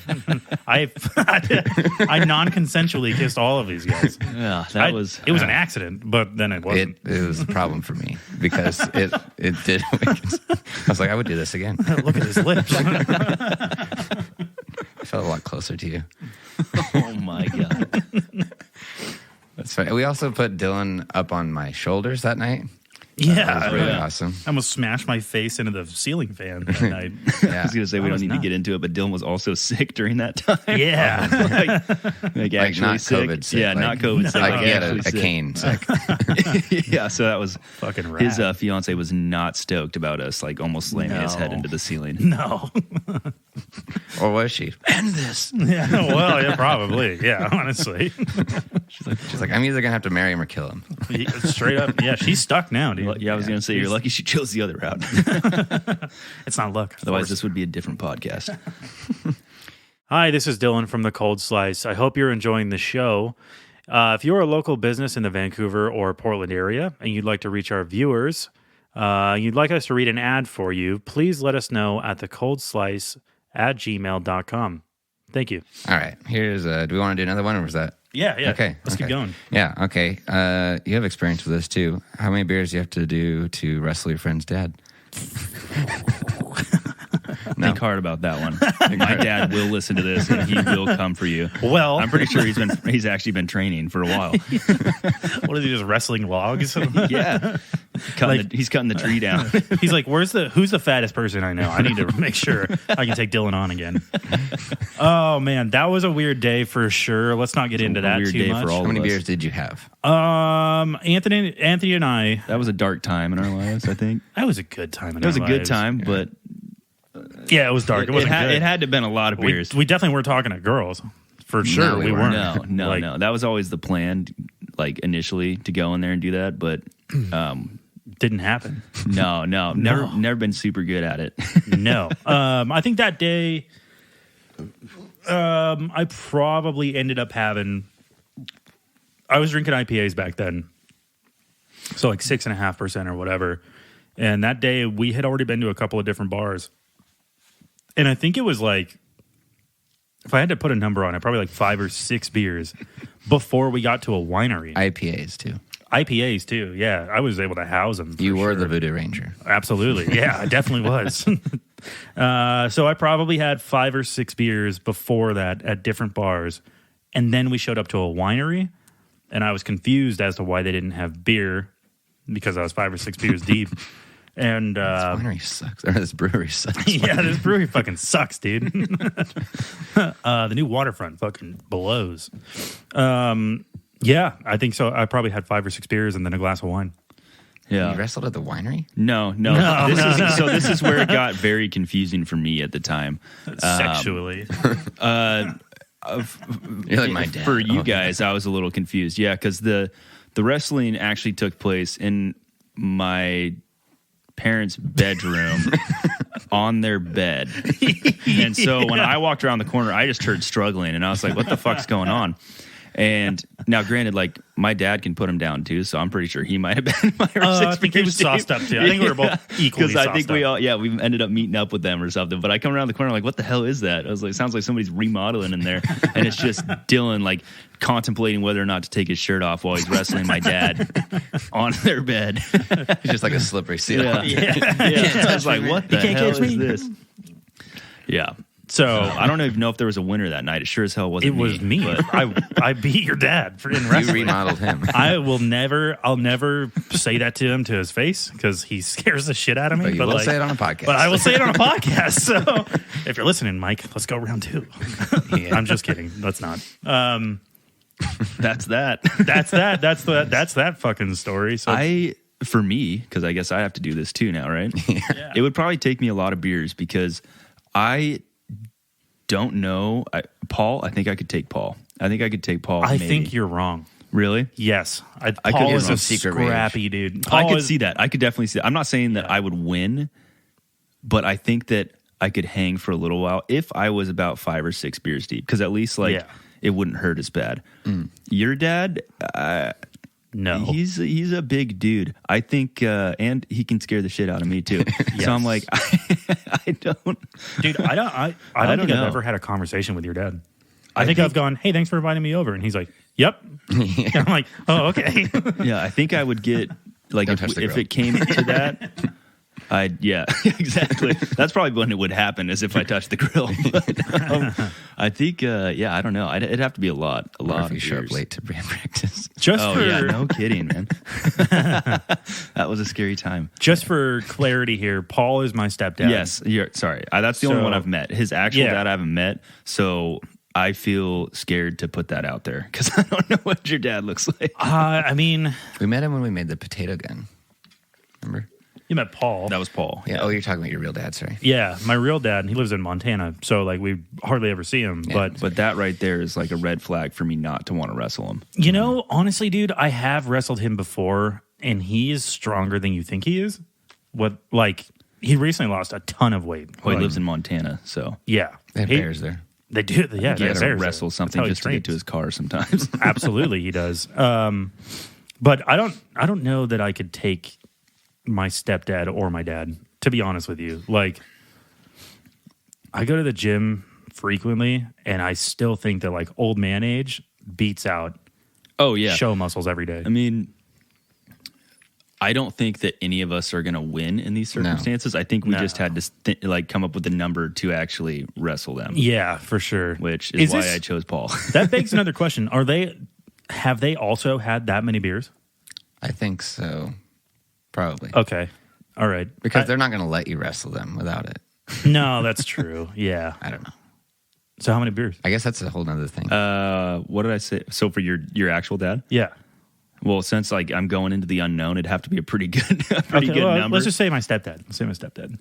I non-consensually kissed all of these guys. Yeah, It was an accident, but then it wasn't. It was a problem for me because it did. I was like, I would do this again. Look at his lips. I felt a lot closer to you. Oh my God. That's funny. We also put Dylan up on my shoulders that night. Yeah, That was really yeah. awesome. I almost smashed my face into the ceiling fan that night. I was going to say we don't need to get into it, but Dylan was also sick during that time. Yeah. like actually not sick. COVID sick. Yeah, not COVID sick. Like he had actually a sick. cane sick. Yeah, so that was Fucking rad. his fiance was not stoked about us like almost slamming his head No. into the ceiling. No. Or was she? End this. Yeah, well, yeah, probably. Yeah, honestly. She's like, I'm either going to have to marry him or kill him. Straight up. Yeah, she's stuck now, dude. Well, yeah, I was going to say you're lucky she chose the other route. It's not luck. Otherwise, this would be a different podcast. Hi, this is Dylan from The Cold Slice. I hope you're enjoying the show. If you're a local business in the Vancouver or Portland area and you'd like to reach our viewers, you'd like us to read an ad for you, please let us know at thecoldslice@gmail.com. Thank you. All right. Here's do we want to do another one or was that? Yeah. Okay. Let's keep going. Yeah. Okay. You have experience with this too. How many beers do you have to do to wrestle your friend's dad? Think hard about that one. My dad will listen to this and he will come for you. Well, I'm pretty sure he's actually been training for a while. what is he, just wrestling logs? Yeah. He's cutting the tree down. He's like, who's the fattest person I know? I need to make sure I can take Dylan on again. Oh, man, that was a weird day for sure. Let's not get into that weird too day much. for all How of many us. beers did you have? Anthony and I, That was a dark time in our lives, I think. that was a good time. It was a good time, but Yeah, it was dark. It wasn't good. it had to have been a lot of beers. We definitely weren't talking to girls. For sure, No, we we weren't. weren't. No. That was always the plan, like initially to go in there and do that, but Didn't happen. no, never been super good at it. No. I think that day, I probably ended up having. I was drinking IPAs back then, so like 6.5% or whatever. And that day, we had already been to a couple of different bars, and I think it was like, if I had to put a number on it, probably like 5 or 6 beers before we got to a winery. IPAs too. IPAs too, yeah. I was able to house them. You were the Voodoo Ranger. Absolutely. Yeah, I definitely was. So I probably had 5 or 6 beers before that at different bars. And then we showed up to a winery, and I was confused as to why they didn't have beer because I was 5 or 6 beers deep. And This winery sucks. Or this brewery sucks. yeah, this brewery fucking sucks, dude. The new waterfront fucking blows. Yeah, I think so. I probably had 5 or 6 beers and then a glass of wine. Yeah. You wrestled at the winery? No. So this is where it got very confusing for me at the time. Sexually. You're like my dad. For you guys, I was a little confused. Yeah, because the wrestling actually took place in my parents' bedroom on their bed. And so when I walked around the corner, I just heard struggling, and I was like, what the fuck's going on? And now, granted, like my dad can put him down too, so I'm pretty sure he might have been 5 or 6 I think he was sauced up too. I think we were both equally because I think sauced we up. all we ended up meeting up with them or something. But I come around the corner like, what the hell is that? I was like, sounds like somebody's remodeling in there, and it's just Dylan like contemplating whether or not to take his shirt off while he's wrestling my dad on their bed. It's just like a slippery seal. Yeah. I was like, what the can't hell catch is me. this? Yeah. So I don't even know if there was a winner that night. It sure as hell wasn't it was me. but- I beat your dad in You wrestling. remodeled him. I'll never say that to him to his face because he scares the shit out of me. But you will say it on a podcast. But I will say it on a podcast. So if you're listening, Mike, let's go round 2. Yeah. I'm just kidding. Let's not. That's that. That's that fucking story. So For me, because I guess I have to do this too now, right? yeah. It would probably take me a lot of beers because I don't know. Paul, I think I could take Paul. I think I could take Paul. I maybe. think you're wrong. Really? Yes, could Paul be is wrong. a Secret rage. scrappy dude. I Paul could is- see that. I could definitely see that. I'm not saying that I would win, but I think that I could hang for a little while if I was about 5 or 6 beers deep, because at least like Yeah. it wouldn't hurt as bad. Your dad, No, he's a big dude. I think, and he can scare the shit out of me too. Yes. So I'm like, I don't. dude. I don't don't think know. I've ever had a conversation with your dad. I think I've gone, hey, thanks for inviting me over, and he's like, yep. And I'm like, oh, okay. Yeah, I think I would get like Don't touch the if grill. it came to that. Yeah, exactly. That's probably when it would happen, is if I touched the grill. But, I think, I don't know. It'd have to be a lot Or of if you show up beers. late to band practice. Just Oh for yeah, no kidding, man. That was a scary time. just for clarity here, Paul is my stepdad. Yes, sorry. That's the only So- one I've met. His actual Yeah. dad I haven't met, so I feel scared to put that out there because I don't know what your dad looks like. I mean, We met him when we made the potato gun. Remember? you met Paul. That was Paul. Yeah. Oh, you're talking about your real dad. Sorry. Yeah, my real dad. He lives in Montana, so like we hardly ever see him. Yeah. But that right there is like a red flag for me not to want to wrestle him. You know, honestly, dude, I have wrestled him before, and he is stronger than you think he is. He recently lost a ton of weight. Well, he Like, lives in Montana, so yeah, They have He- bears there. They do. Yeah, he they has have to bears wrestle there. something That's how he just to get to trains. his car sometimes. Absolutely, he does. But I don't know that I could take my stepdad or my dad. To be honest with you, like I go to the gym frequently, and I still think that like old man age beats out Oh yeah, show muscles every day. I mean, I don't think that any of us are going to win in these circumstances. I think we No. just had to come up with a number to actually wrestle them, Yeah, for sure. which is why this- I chose Paul. That begs another question. Have they also had that many beers? I think so. Probably. Okay. All right. Because they're not going to let you wrestle them without it. No, that's true. Yeah. I don't know. So how many beers? I guess that's a whole nother thing. What did I say? So for your actual dad? Yeah. Well, since like I'm going into the unknown, it'd have to be a pretty good, Okay, well, number. let's just say my stepdad. Let's say my stepdad.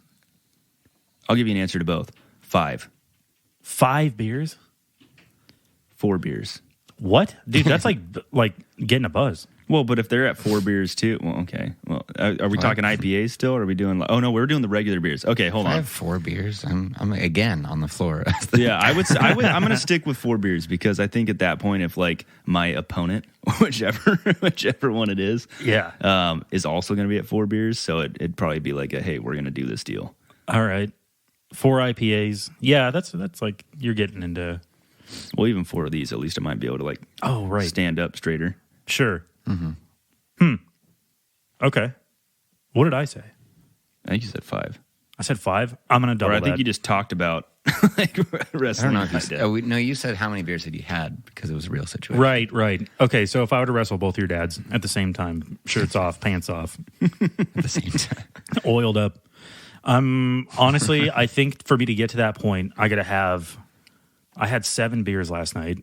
I'll give you an answer to both. 5, 5 beers? 4 beers. What? Dude, that's like getting a buzz. Well, but if they're at 4 beers too, well, okay. Well, are we talking IPAs still? Or are we doing? Oh no, we're doing the regular beers. Okay, hold I on. have 4 beers. I'm again on the floor. Yeah, I'm going to stick with 4 beers because I think at that point, if like my opponent, whichever one it is, Yeah. is also going to be at 4 beers, so it'd probably be like hey, we're going to do this deal. All right. 4 IPAs. Yeah, that's like you're getting into. Well, even 4 of these, at least I might be able to like Oh, right. stand up straighter. Sure. Mm-hmm. Okay. What did I say? I think you said 5. I said 5. I'm gonna double Or I think that. you just talked about like I don't wrestling. know with if my you, dad. no, you said how many beers had you had because it was a real situation. Right. Okay, so if I were to wrestle both your dads at the same time, shirts off, pants off, At the same time. oiled up. Honestly, I think for me to get to that point, I had 7 beers last night.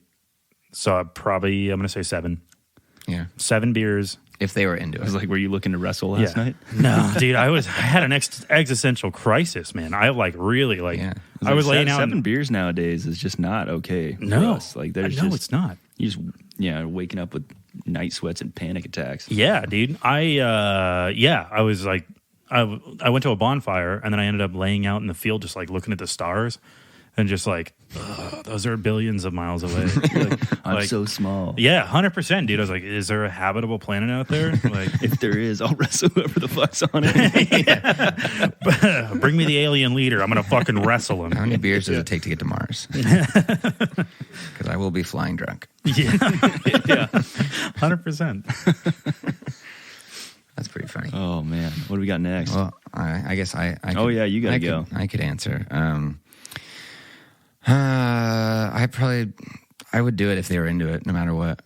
So I'm going to say 7. Yeah. 7 beers. If they were into I was it. like, were you looking to wrestle last night? No, dude, I had an existential crisis, man. I really Yeah. I was laying out. 7 beers nowadays is just not okay. For No, us. Like there's no, just, it's not. You just waking up with night sweats and panic attacks. Yeah, dude. I was like, I went to a bonfire and then I ended up laying out in the field, just like looking at the stars, and just like, those are billions of miles away. I'm so small. Yeah, 100%, dude. I was like, is there a habitable planet out there? Like, If there is, I'll wrestle whoever the fuck's on it. bring me the alien leader. I'm gonna fucking wrestle How him. many beers does it take to get to Mars? Because I will be flying drunk. Yeah, 100%. That's pretty funny. Oh man, what do we got next? Well, I guess I Oh, yeah, you gotta I go. I could answer. I would do it if they were into it, no matter what.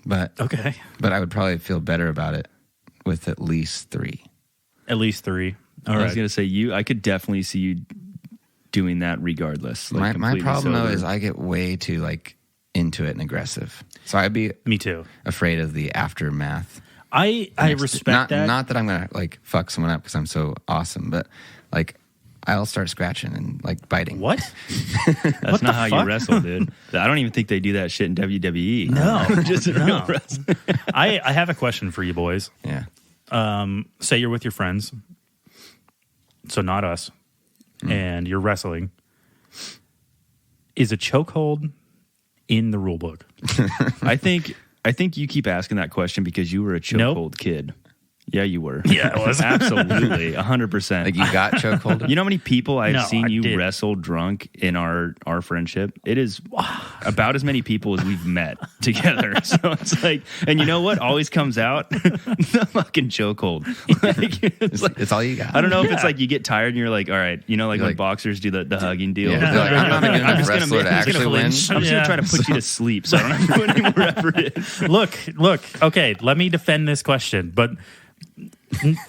But Okay, I would probably feel better about it with at least 3. at least 3. All I was right. gonna say I could definitely see you doing that regardless. Like, My completely problem though sober. is I get way too like into it and aggressive, so I'd be Me too. afraid of the aftermath. I respect that. Not that I'm gonna like fuck someone up because I'm so awesome, but like I'll start scratching and like biting. What? That's What the not how fuck? you wrestle, dude. I don't even think they do that shit in WWE. No, just in real wrestling. I have a question for you boys. Yeah. Say you're with your friends, so not us, and you're wrestling. Is a chokehold in the rule book? I think you keep asking that question because you were a chokehold kid. Yeah, you were. Yeah, I was. Absolutely, 100%. Like you got chokehold? You know how many people I've No, seen I you did. wrestle drunk in our friendship? It is about as many people as we've met together. So it's like, and you know what always comes out? The fucking chokehold. Like, It's all you got. I don't know if it's like you get tired and you're like, all right, you know, like You're when like- boxers do the hugging deal. Yeah. They're like, I'm not a good enough just gonna wrestler to I'm just actually gonna win. flinch. I'm just Yeah. gonna try to put you to sleep so I don't have to put any more effort in. Look. Okay, let me defend this question, but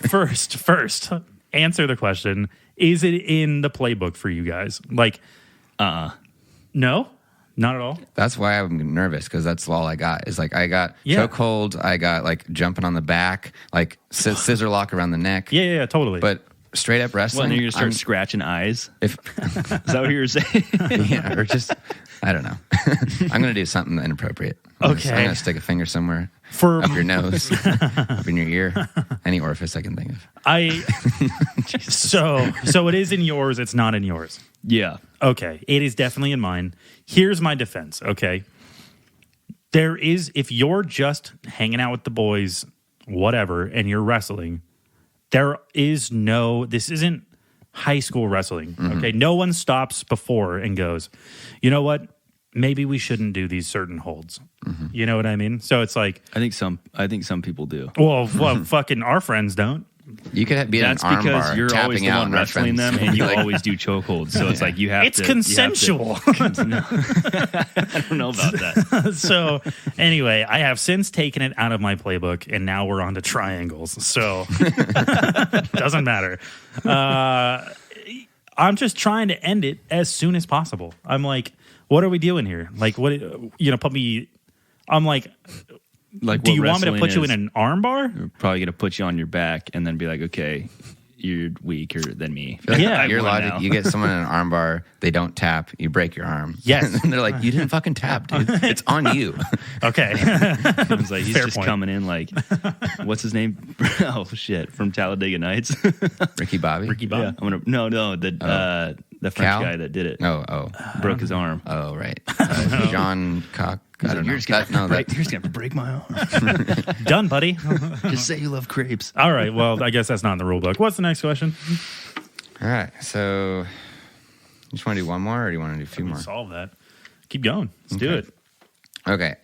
first, answer the question: is it in the playbook for you guys? Like, no, not at all. That's why I'm nervous, because that's all I got. Is like I got Yeah. chokehold, I got like jumping on the back, like scissor lock around the neck. Yeah, totally. But straight up Well, wrestling, then you're gonna start I'm- scratching eyes. if Is that what you were saying? yeah, or just I don't know. I'm gonna do something inappropriate. Okay. I'm gonna stick a finger somewhere For- up your nose, up in your ear, any orifice I can think of. So it is in yours. It's not in yours. Yeah. Okay, it is definitely in mine. Here's my defense. Okay, there is, if you're just hanging out with the boys, whatever, and you're wrestling, there is no. This isn't high school wrestling. Okay, no one stops before and goes, you know what? Maybe we shouldn't do these certain holds. You know what I mean? So it's like, I think some people do. well, fucking our friends don't. You could be in That's an arm because bar, you're always tapping the out one on our wrestling friends. them, and you Like, always do chokeholds. So it's like you have It's to. consensual. I don't know about that. So anyway, I have since taken it out of my playbook, and now we're on to triangles. So doesn't matter. I'm just trying to end it as soon as possible. I'm like, what are we doing here? Like, what, put me. I'm like, Like, do what you want me to wrestling put you in is, an arm bar? Probably gonna put you on your back and then be like, okay, you're weaker than me. Yeah, I your won logic. now. You get someone in an arm bar, they don't tap, you break your arm. Yes. and they're like, you didn't fucking tap, dude. It's on you. Okay. I was like, he's Fair just point. coming in like, what's his name? Oh shit, from Talladega Nights. Ricky Bobby. Ricky Bob. Yeah, I'm gonna the French Cal? guy that did it Oh, broke his arm. right. John Cock. I don't know. You're just gonna That- you're just gonna break my arm. Done, buddy. Just say you love crepes. All right. Well, I guess that's not in the rule book. What's the next question? All right. So, you just want to do one more, or do you want to do a few more? Solve that. Keep going. Let's do it. Okay.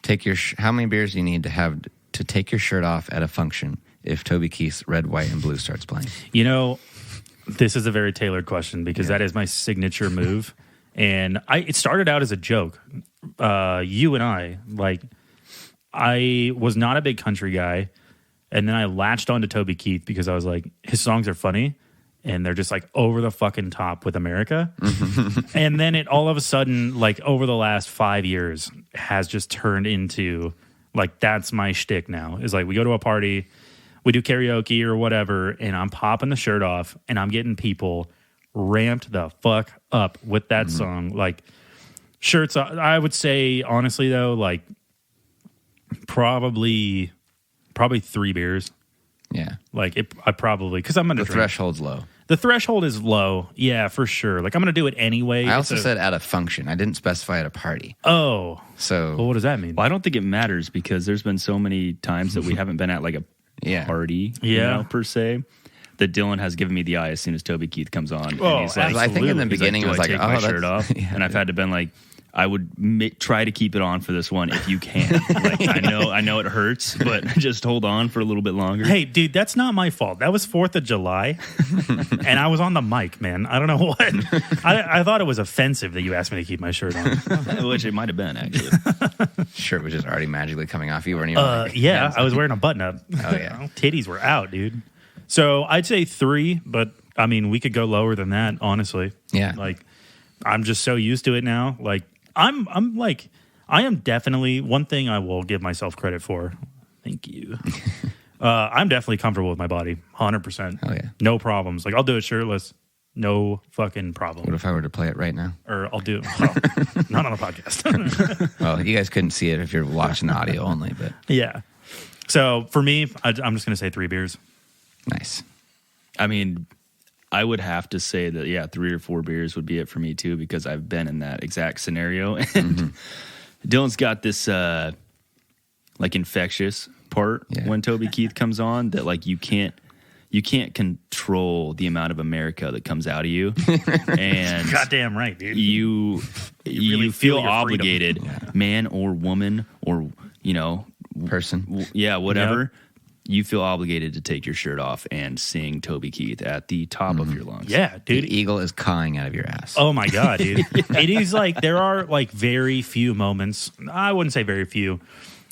Take your. How many beers do you need to have to take your shirt off at a function if Toby Keith's Red, White, and Blue starts playing? You know, this is a very tailored question because that is my signature move. And it started out as a joke. You and I was not a big country guy. And then I latched onto Toby Keith because I was like, his songs are funny and they're just like over the fucking top with America. And then it all of a sudden, like over the last 5 years, has just turned into like, that's my shtick now. Is like, we go to a party, we do karaoke or whatever, and I'm popping the shirt off and I'm getting people ramped the fuck up with that song. Like, shirts, I would say, honestly, though, like, probably 3 beers. Yeah. Like, I probably, because I'm going to The drink. threshold's low. The threshold is low. Yeah, for sure. Like, I'm going to do it anyway. I also said at a function. I didn't specify at a party. Oh. So, Well, what does that mean? Well, I don't think it matters because there's been so many times that we haven't been at like a Yeah. party, you Yeah. know, per se. That Dylan has given me the eye as soon as Toby Keith comes on. Oh, and he's like, I think in the Absolutely. beginning do it was I like, take oh, my that's, shirt off? Yeah, And I've had to been like, I would try to keep it on for this one if you can. Like, I know it hurts, but just hold on for a little bit longer. Hey, dude, that's not my fault. That was 4th of July, and I was on the mic, man. I don't know what. I thought it was offensive that you asked me to keep my shirt on. Which it might have been, actually. shirt was just already magically coming off. You weren't even like, Yeah, I was wearing a button-up. Oh, yeah. Titties were out, dude. So I'd say 3, but, I mean, we could go lower than that, honestly. Yeah. Like, I'm just so used to it now. Like, I'm like, I am definitely, one thing I will give myself credit for. Thank you. I'm definitely comfortable with my body, 100%. Oh, yeah. No problems. Like, I'll do it shirtless. No fucking What problem. if I were to play it right now? Or I'll do it. Well, not on a podcast. Well, you guys couldn't see it if you're watching the audio only, but Yeah. So for me, I'm just going to say 3 beers. nice. I mean, I would have to say that, yeah, 3 or 4 beers would be it for me, too, because I've been in that exact scenario. And Dylan's got this, like, infectious part Yeah. when Toby Keith comes on, that like you can't control the amount of America that comes out of you, and Goddamn right, dude. you really feel feel your freedom. obligated, man or woman or Person. whatever. You feel obligated to take your shirt off and sing Toby Keith at the top of your lungs. Yeah, The dude. eagle is cawing out of your ass. Oh my God, dude. It is like there are like very few moments. I wouldn't say very few.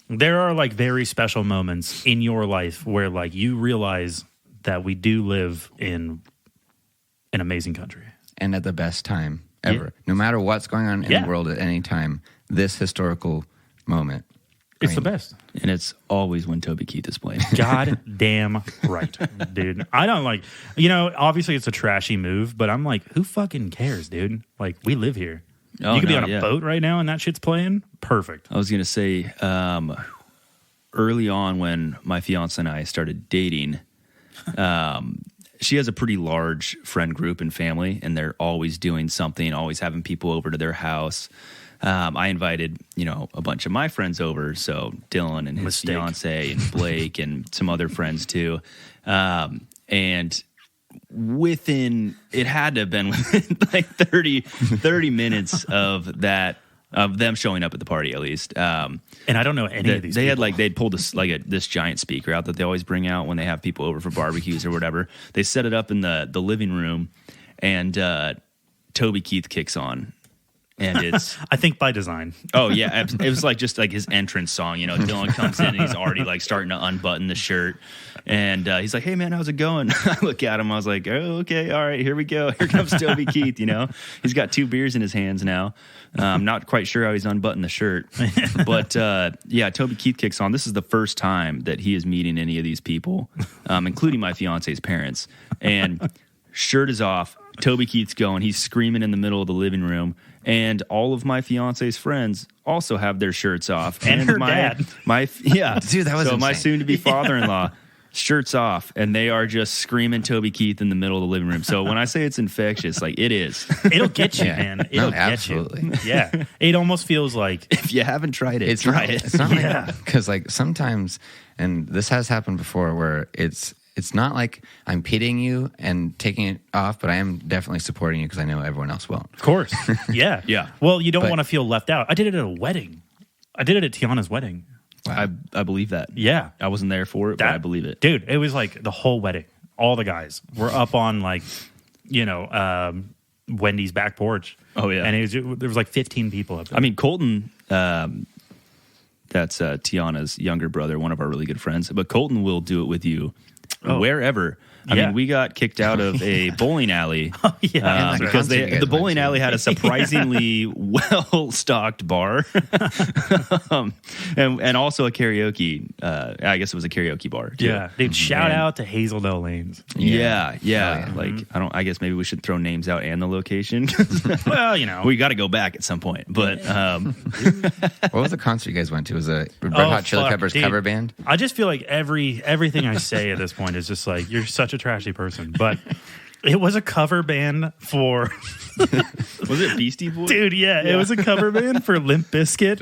There are like very special moments in your life where like you realize that we do live in an amazing country. And at the best time ever. No matter what's going on in Yeah. the world at any time, this historical moment. It's the best. And it's always when Toby Keith is playing. God damn right, dude. I don't like, obviously it's a trashy move, but I'm like, who fucking cares, dude? Like, we live here. Oh, you could be no, on a yeah. boat right now and that shit's playing. Perfect. I was going to say, early on when my fiance and I started dating, she has a pretty large friend group and family, and they're always doing something, always having people over to their house. I invited, a bunch of my friends over, so Dylan and his fiance and Blake and some other friends too. And it had to have been within like 30 minutes of them showing up at the party at least. And I don't know any of these people. They'd pulled this giant speaker out that they always bring out when they have people over for barbecues or whatever. They set it up in the living room, and Toby Keith kicks on. And it's, I think by design. oh yeah, it was like just like his entrance song. Dylan comes in and he's already like starting to unbutton the shirt, and he's like, "Hey man, how's it going?" I look at him, I was like, "Oh, okay, all right, here we go. Here comes Toby Keith." He's got 2 beers in his hands now. I'm not quite sure how he's unbuttoned the shirt, but yeah, Toby Keith kicks on. This is the first time that he is meeting any of these people, including my fiance's parents, and shirt is off. Toby Keith's going. He's screaming in the middle of the living room. And all of my fiance's friends also have their shirts off. And her dad. Yeah. Dude, that was my insane. soon-to-be father-in-law, shirts off, and they are just screaming Toby Keith in the middle of the living room. So when I say it's infectious, like it is. It'll get you, Yeah. man. It'll No, get absolutely. you. Yeah. It almost feels like, If you haven't tried it, It's try not, it. It's not Yeah. because like sometimes, and this has happened before, where it's not like I'm pitying you and taking it off, but I am definitely supporting you because I know everyone else won't. of course. Yeah. Yeah. Well, you don't But- want to feel left out. I did it at a wedding. I did it at Tiana's wedding. I believe that. Yeah. I wasn't there for it, but I believe it. Dude, it was like the whole wedding. All the guys were up on like, Wendy's back porch. Oh, yeah. And there was like 15 people up there. I mean, Colton, that's Tiana's younger brother, one of our really good friends, but Colton will do it with you wherever. I Yeah. mean, we got kicked out of a bowling alley yeah. like because concert you guys the bowling went to. alley had a surprisingly well-stocked bar and also a karaoke. I guess it was a karaoke bar. Too. Yeah. Dude, shout And- out to Hazelnut Lanes. Yeah. Oh, yeah. Like I guess maybe we should throw names out and the location. Well, We got to go back at some point, but What was the concert you guys went to? Was it Red Hot Chili fuck, Peppers dude. cover band? I just feel like everything I say at this point is just like, you're such a trashy person. But it was a cover band for, was it Beastie Boys? dude, it was a cover band for Limp Bizkit,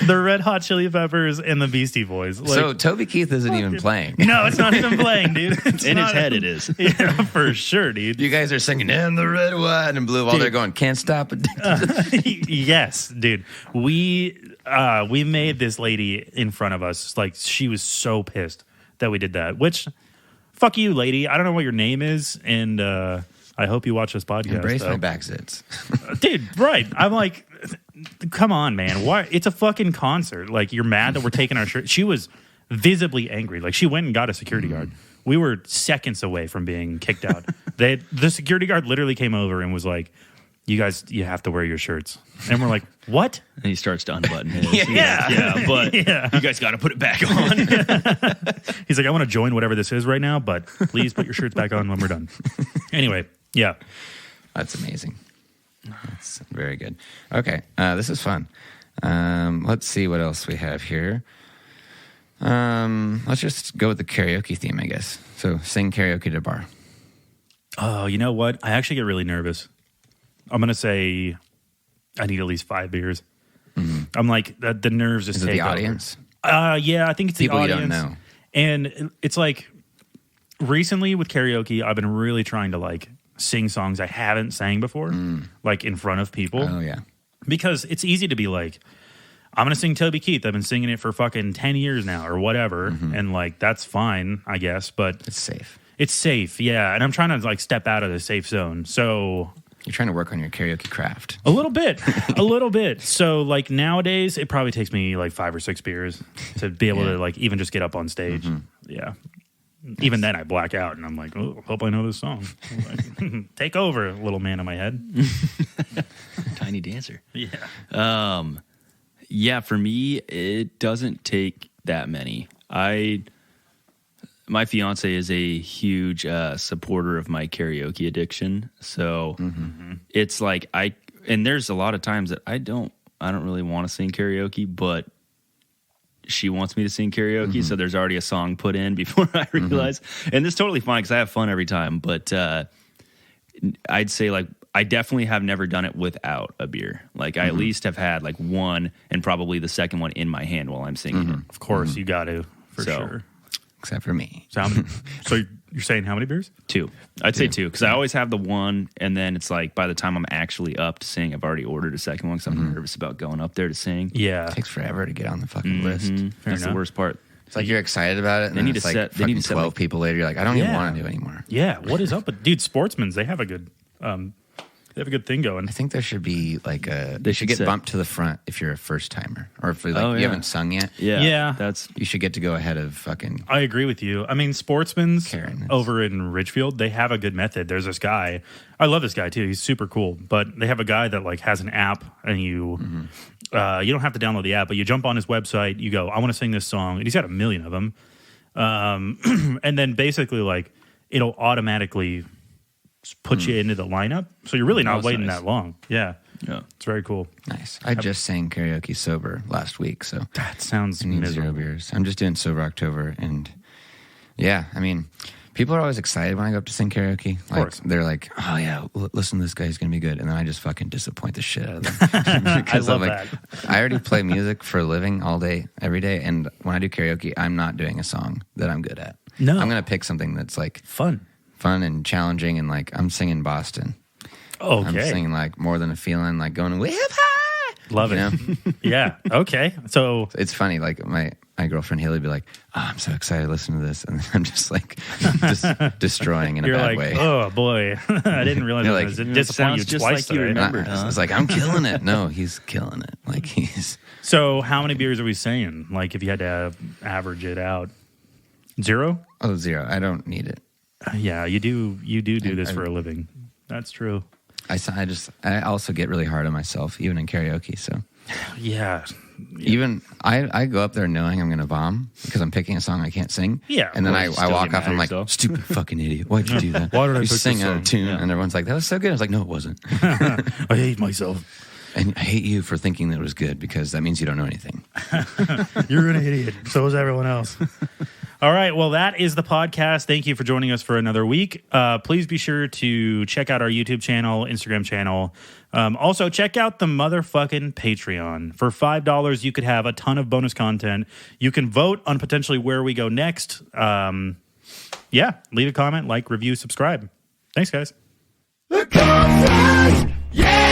the Red Hot Chili Peppers, and the Beastie Boys. Like, So Toby Keith isn't even playing. no, it's not even playing, dude. It's In his not- head, it is. Yeah, for sure, dude. You guys are singing "In the Red, White, and Blue" while they're going "Can't Stop It." Yes, dude. We made this lady in front of us, like she was so pissed that we did that. Which, fuck you, lady. I don't know what your name is, and I hope you watch this podcast. Embrace though. my backsits. Dude. Right? I'm like, come on, man. Why? It's a fucking concert. Like, you're mad that we're taking our shirt. She was visibly angry. Like, she went and got a security guard. We were seconds away from being kicked out. The security guard literally came over and was like, "You guys, you have to wear your shirts." And we're like, "What?" And he starts to unbutton his. Yeah. But Yeah. you guys got to put it back on. He's like, "I want to join whatever this is right now, but please put your shirts back on when we're done." Anyway, yeah. That's amazing. That's very good. Okay, this is fun. Let's see what else we have here. Let's just go with the karaoke theme, I guess. So sing karaoke at a bar. Oh, you know what? I actually get really nervous. I'm gonna say I need at least 5 beers. I'm like the nerves just Is it take the over. audience? Yeah, I think it's People the you audience. don't know. And it's like recently with karaoke, I've been really trying to like sing songs I haven't sang before, like in front of people. Oh yeah. Because it's easy to be like, I'm going to sing Toby Keith. I've been singing it for fucking 10 years now or whatever. And like, that's fine, I guess. But It's safe. it's safe. Yeah. And I'm trying to like step out of the safe zone. So You're trying to work on your karaoke craft. a little bit, a little bit. So like nowadays, it probably takes me like 5 or 6 beers to be able to like even just get up on stage. Yeah. Even then, I black out and I'm like, oh, hope I know this song. Like, take over, little man in my head. Tiny dancer. Yeah. Yeah, for me, it doesn't take that many. My fiance is a huge supporter of my karaoke addiction, so it's like and there's a lot of times that I don't really want to sing karaoke, but she wants me to sing karaoke, so there's already a song put in before I realize, and it's totally fine because I have fun every time. But I'd say like I definitely have never done it without a beer. Like I at least have had like one and probably the second one in my hand while I'm singing it. Of course, you got to, for So, sure. Except for me. So, so you're saying how many beers? 2. I'd say 2 because I always have the one, and then it's like by the time I'm actually up to sing, I've already ordered a second one because I'm nervous about going up there to sing. Yeah. It takes forever to get on the fucking list. That's the enough. worst part. It's like you're excited about it, and They then need it's to like set- they need fucking to set, 12 like- people later. You're like, I don't even Yeah. want to do it anymore. Yeah. What is up with dude? Sportsman's, they have a good thing going. I think there should be like They should should get set- bumped to the front if you're a first timer, or if like Oh, you yeah. haven't sung yet. Yeah. That's You should get to go ahead of fucking. I agree with you. I mean, Sportsman's Karen, that's- over in Ridgefield, they have a good method. There's this guy. I love this guy too. He's super cool. But they have a guy that like has an app, and you don't have to download the app, but you jump on his website. You go, I want to sing this song, and he's got a million of them. And then basically like it'll automatically put you into the lineup. So you're really not That's waiting nice. that long. Yeah, yeah. it's very cool. Nice. I just sang karaoke sober last week, so That sounds I need 0 miserable. beers. I'm just doing sober October, and yeah, I mean, people are always excited when I go up to sing karaoke. Like course. they're like, "Oh yeah, listen to this guy; he's gonna be good," and then I just fucking disappoint the shit out of them. Because I love I'm like, I already play music for a living all day, every day, and when I do karaoke, I'm not doing a song that I'm good at. No. I'm gonna pick something that's like Fun. fun and challenging, and like I'm singing Boston. I'm Okay. singing like More Than a Feeling, like going whip high. Love it. You know? Yeah. Okay. So It's funny, like my girlfriend Haley would be like, "Oh, I'm so excited to listen to this," and I'm just like, just destroying in a you're bad like, way. oh boy, I didn't realize You're I like, was it disappointing you sounds just twice like you today. remember. And I was like, I'm killing it. No, he's killing it. Like he's So how many beers are we saying? Like if you had to average it out, 0? 0. I don't need it. Yeah, you do this I- for a living. That's true. I also get really hard on myself, even in karaoke. So Yeah. even I go up there knowing I'm going to bomb because I'm picking a song I can't sing. Yeah, and then of I course, you still walk get off mad and I'm at like, yourself. stupid fucking idiot. Why'd you do that? Why did I you pick sing this out song? of tune? Yeah. And everyone's like, that was so good. I was like, no, it wasn't. I hate myself. And I hate you for thinking that it was good because that means you don't know anything. You're an idiot. So is everyone else. All right. Well, that is the podcast. Thank you for joining us for another week. Please be sure to check out our YouTube channel, Instagram channel. Also, check out the motherfucking Patreon. For $5, you could have a ton of bonus content. You can vote on potentially where we go next. Yeah. Leave a comment, like, review, subscribe. Thanks, guys. The chorus, yeah.